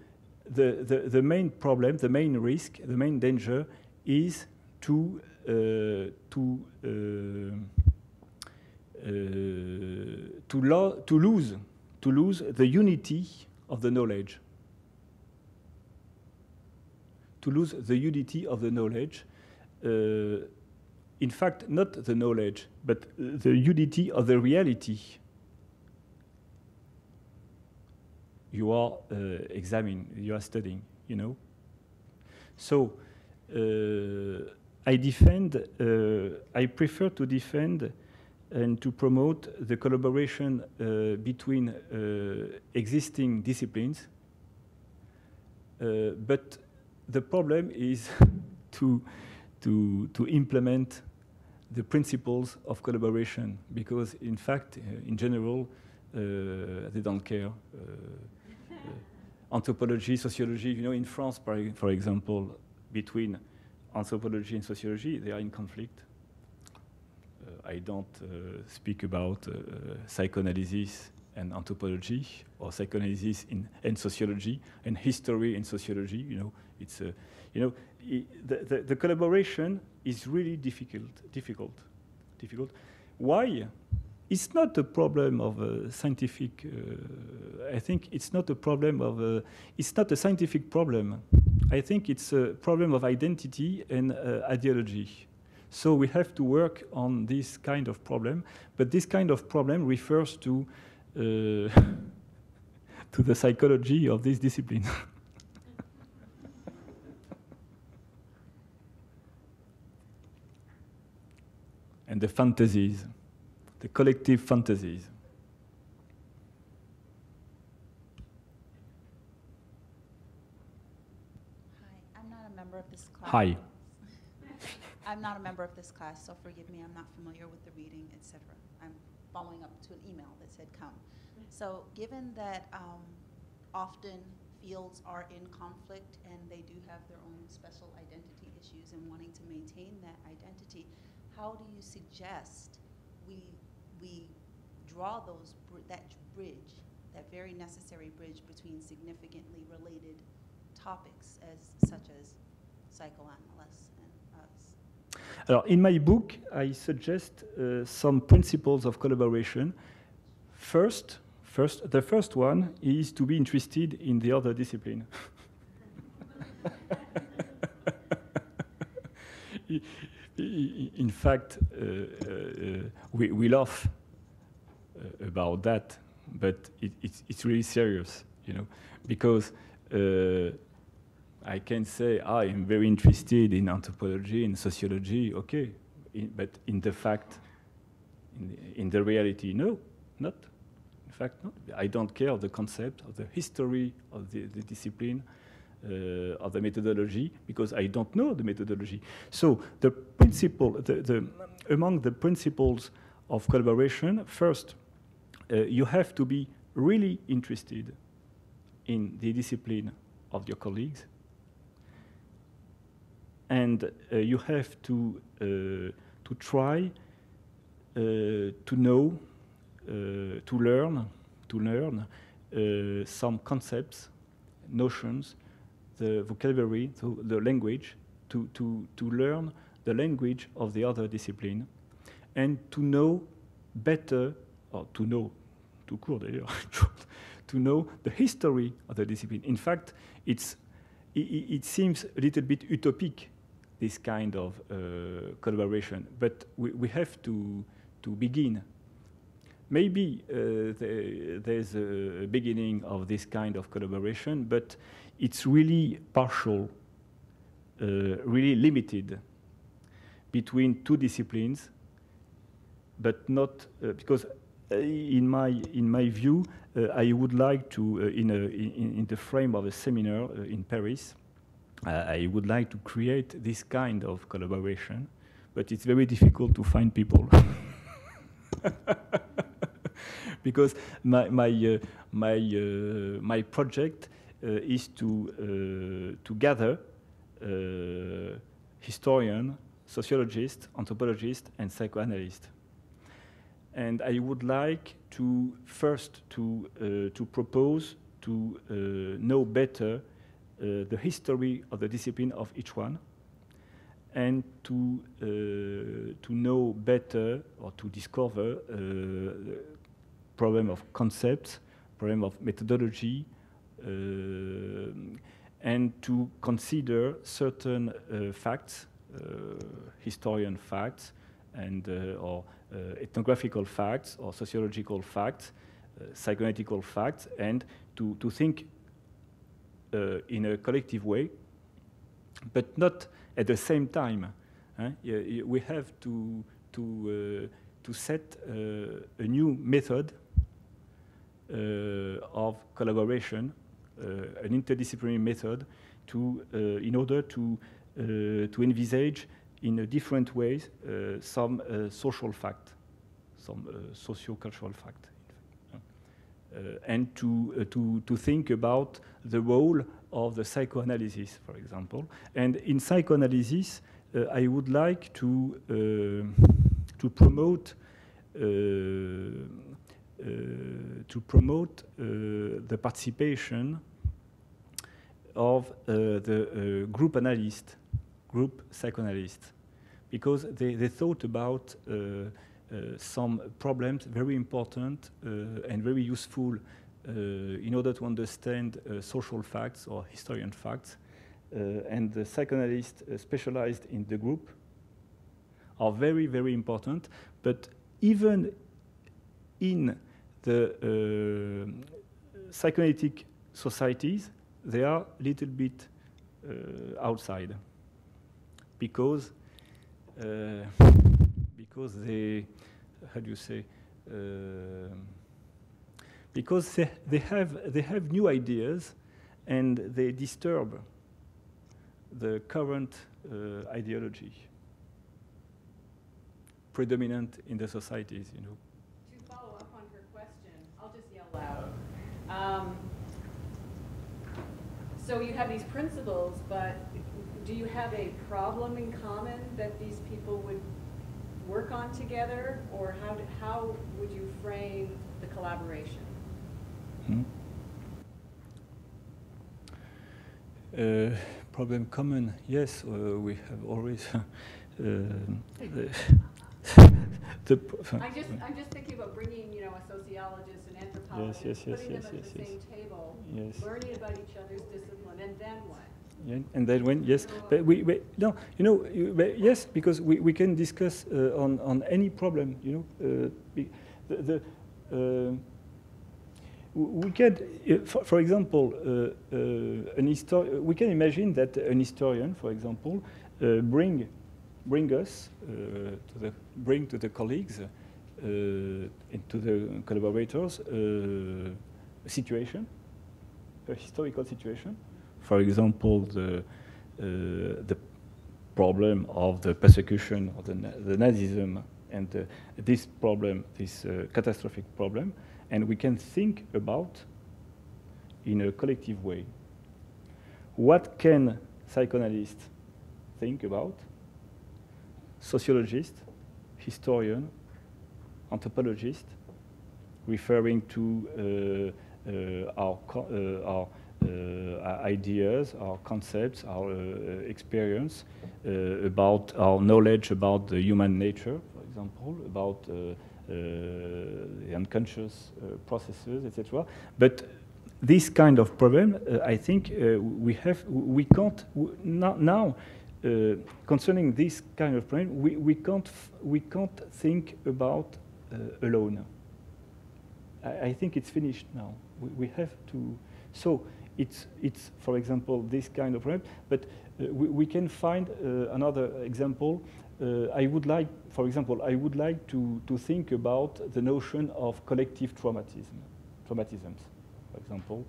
the main problem, the main risk, the main danger is to lose the unity of the knowledge. To lose the unity of the knowledge. In fact, not the knowledge, but the unity of the reality you are examining, you are studying, you know. So I prefer to defend and to promote the collaboration between existing disciplines, but the problem is to implement the principles of collaboration, because in fact, in general, they don't care. Anthropology, sociology, you know, in France, for example, between anthropology and sociology, they are in conflict. I don't speak about psychoanalysis and anthropology, or psychoanalysis and sociology, and history and sociology. You know, it's you know, the collaboration is really difficult. Why? it's not a problem of a scientific. I think it's not a problem of. It's not a scientific problem. I think it's a problem of identity and ideology. So we have to work on this kind of problem. But this kind of problem refers to to the psychology of this discipline. And the fantasies, the collective fantasies. Hi, I'm not a member of this class. Hi. I'm not a member of this class, so forgive me, I'm not familiar with the reading, etc. I'm following up to an email that said come. So given that often fields are in conflict and they do have their own special identity issues and wanting to maintain that identity, how do you suggest we draw that bridge, that very necessary bridge between significantly related topics such as psychoanalysis and us? Alors, in my book, I suggest some principles of collaboration. The first one is to be interested in the other discipline. In fact, we laugh about that, but it's really serious, you know, because I can say I am very interested in anthropology and sociology, okay, but in the fact, in the reality, no, not. In fact, no. I don't care of the concept, of the history of the discipline, of the methodology, because I don't know the methodology. So the principle, among the principles of collaboration, first, you have to be really interested in the discipline of your colleagues, and you have to try to know, to learn some concepts, notions, the vocabulary, the language, to learn the language of the other discipline, and to know better, or to know, tout court d'ailleurs, to know the history of the discipline. In fact, it seems a little bit utopic, this kind of collaboration, but we have to begin. Maybe there's a beginning of this kind of collaboration, but it's really partial, really limited between two disciplines, but not because in my view, I would like to in the frame of a seminar in Paris, I would like to create this kind of collaboration, but it's very difficult to find people. Because my project is to gather historians, sociologists, anthropologists, and psychoanalysts. And I would like to first to propose to know better the history of the discipline of each one, and to know better or to discover the problem of concepts, problem of methodology, and to consider certain facts, historian facts, and or ethnographical facts, or sociological facts, psychoanalytical facts, and to think in a collective way, but not at the same time. We have to set a new method of collaboration, an interdisciplinary method, in order to envisage in a different ways some social fact, some socio-cultural fact, and to think about the role of the psychoanalysis, for example. And in psychoanalysis, I would like to promote the participation of the group analyst, group psychoanalysts, because they thought about some problems very important and very useful in order to understand social facts or historian facts. And the psychoanalysts specialized in the group are very, very important. But even in the psychoanalytic societies, they are a little bit outside because they, how do you say, because they have new ideas and they disturb the current ideology predominant in the societies, you know. To follow up on her question, I'll just yell loud. So you have these principles, but do you have a problem in common that these people would work on together, or how would you frame the collaboration? Problem common, yes, we have always I'm just thinking about bringing, you know, a sociologist, an anthropologist, putting them at the same table, learning about each other's discipline, and then what? Yeah, and then when, yes, but no, you know, yes, because we can discuss on any problem, you know, we can, for example, we can imagine that an historian, for example, bring to the colleagues and to the collaborators a situation, a historical situation. For example, the problem of the persecution of the Nazism and this problem, this catastrophic problem, and we can think about in a collective way. What can psychoanalysts think about? Sociologist, historian, anthropologist, referring to our ideas, our concepts, our experience, about our knowledge about the human nature, for example, about the unconscious processes, etc. But this kind of problem, I think we can't now. Concerning this kind of problem, we can't think about alone. I think it's finished now. We have to. So it's for example this kind of problem. But we can find another example. I would like, for example, to think about the notion of collective traumatisms. For example,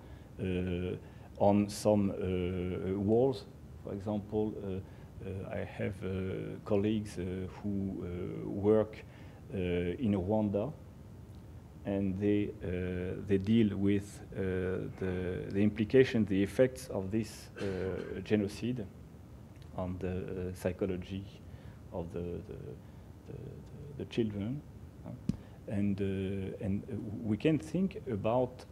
on some walls. For example. I have colleagues who work in Rwanda, and they deal with the implications, the effects of this genocide on the psychology of the children, and we can think about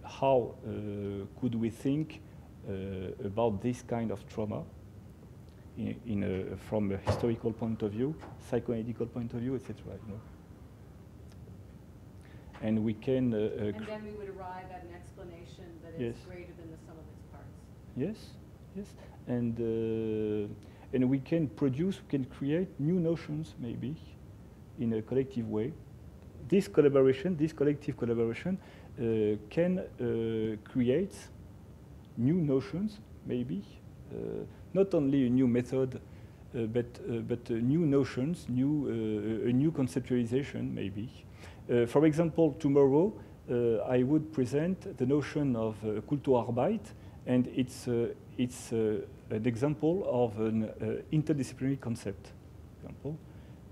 how could we think about this kind of trauma from a historical point of view, psychoanalytical point of view, etc. You know? And we can. And then we would arrive at an explanation that is greater than the sum of its parts. Yes, yes, and we can create new notions maybe in a collective way. This collective collaboration, can create new notions, maybe, not only a new method, but new notions, a new conceptualization, maybe. For example, tomorrow I would present the notion of Kulturarbeit, and it's an example of an interdisciplinary concept.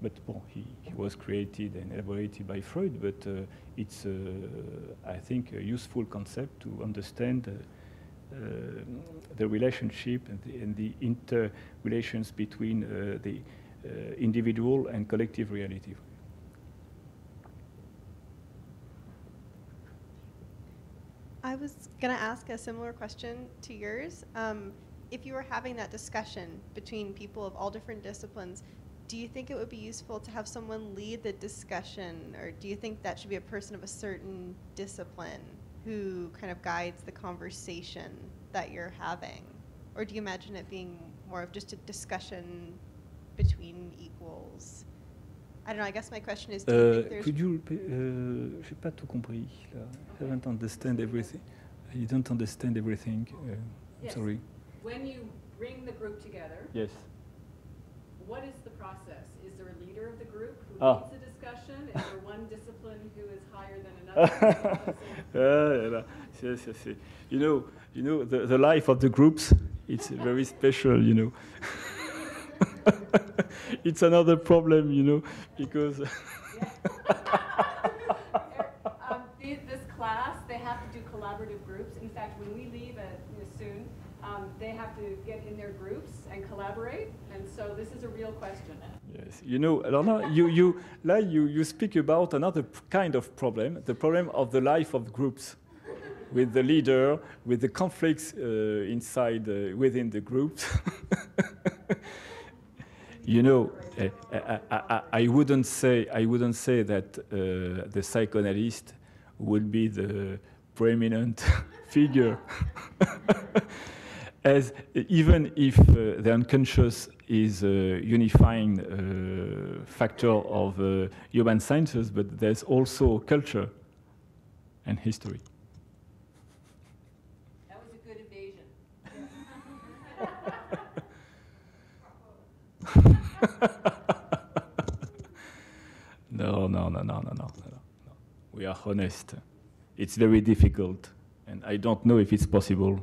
But bon, he was created and elaborated by Freud, but it's, I think, a useful concept to understand the relationship and the interrelations between the individual and collective reality. I was going to ask a similar question to yours. If you were having that discussion between people of all different disciplines, do you think it would be useful to have someone lead the discussion, or do you think that should be a person of a certain discipline who kind of guides the conversation that you're having? Or do you imagine it being more of just a discussion between equals? I don't know, I guess my question is, do you think there's... Could you, j'ai pas tout compris. Là. I haven't understand everything. I don't understand everything. Yes. Sorry. When you bring the group together, Yes. what is the process? Is there a leader of the group who Ah. leads the discussion? Is there one discipline who is higher than another? Yes. You know, the life of the groups, it's very special, you know. It's another problem, you know, because... This class, they have to do collaborative groups. In fact, when we leave soon, they have to get in their groups and collaborate. And so this is a real question. Yes, you know, you speak about another kind of problem, the problem of the life of groups, with the leader, with the conflicts inside, within the groups. You know, I wouldn't say that the psychoanalyst would be the preeminent figure, as even if the unconscious is a unifying factor of human sciences, but there's also culture and history. That was a good evasion. No. We are honest. It's very difficult, and I don't know if it's possible.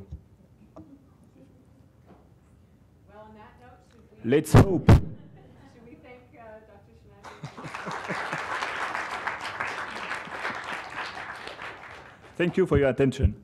Well, on that note, should we... Let's hope. Should we thank Dr. Smadja? Thank you for your attention.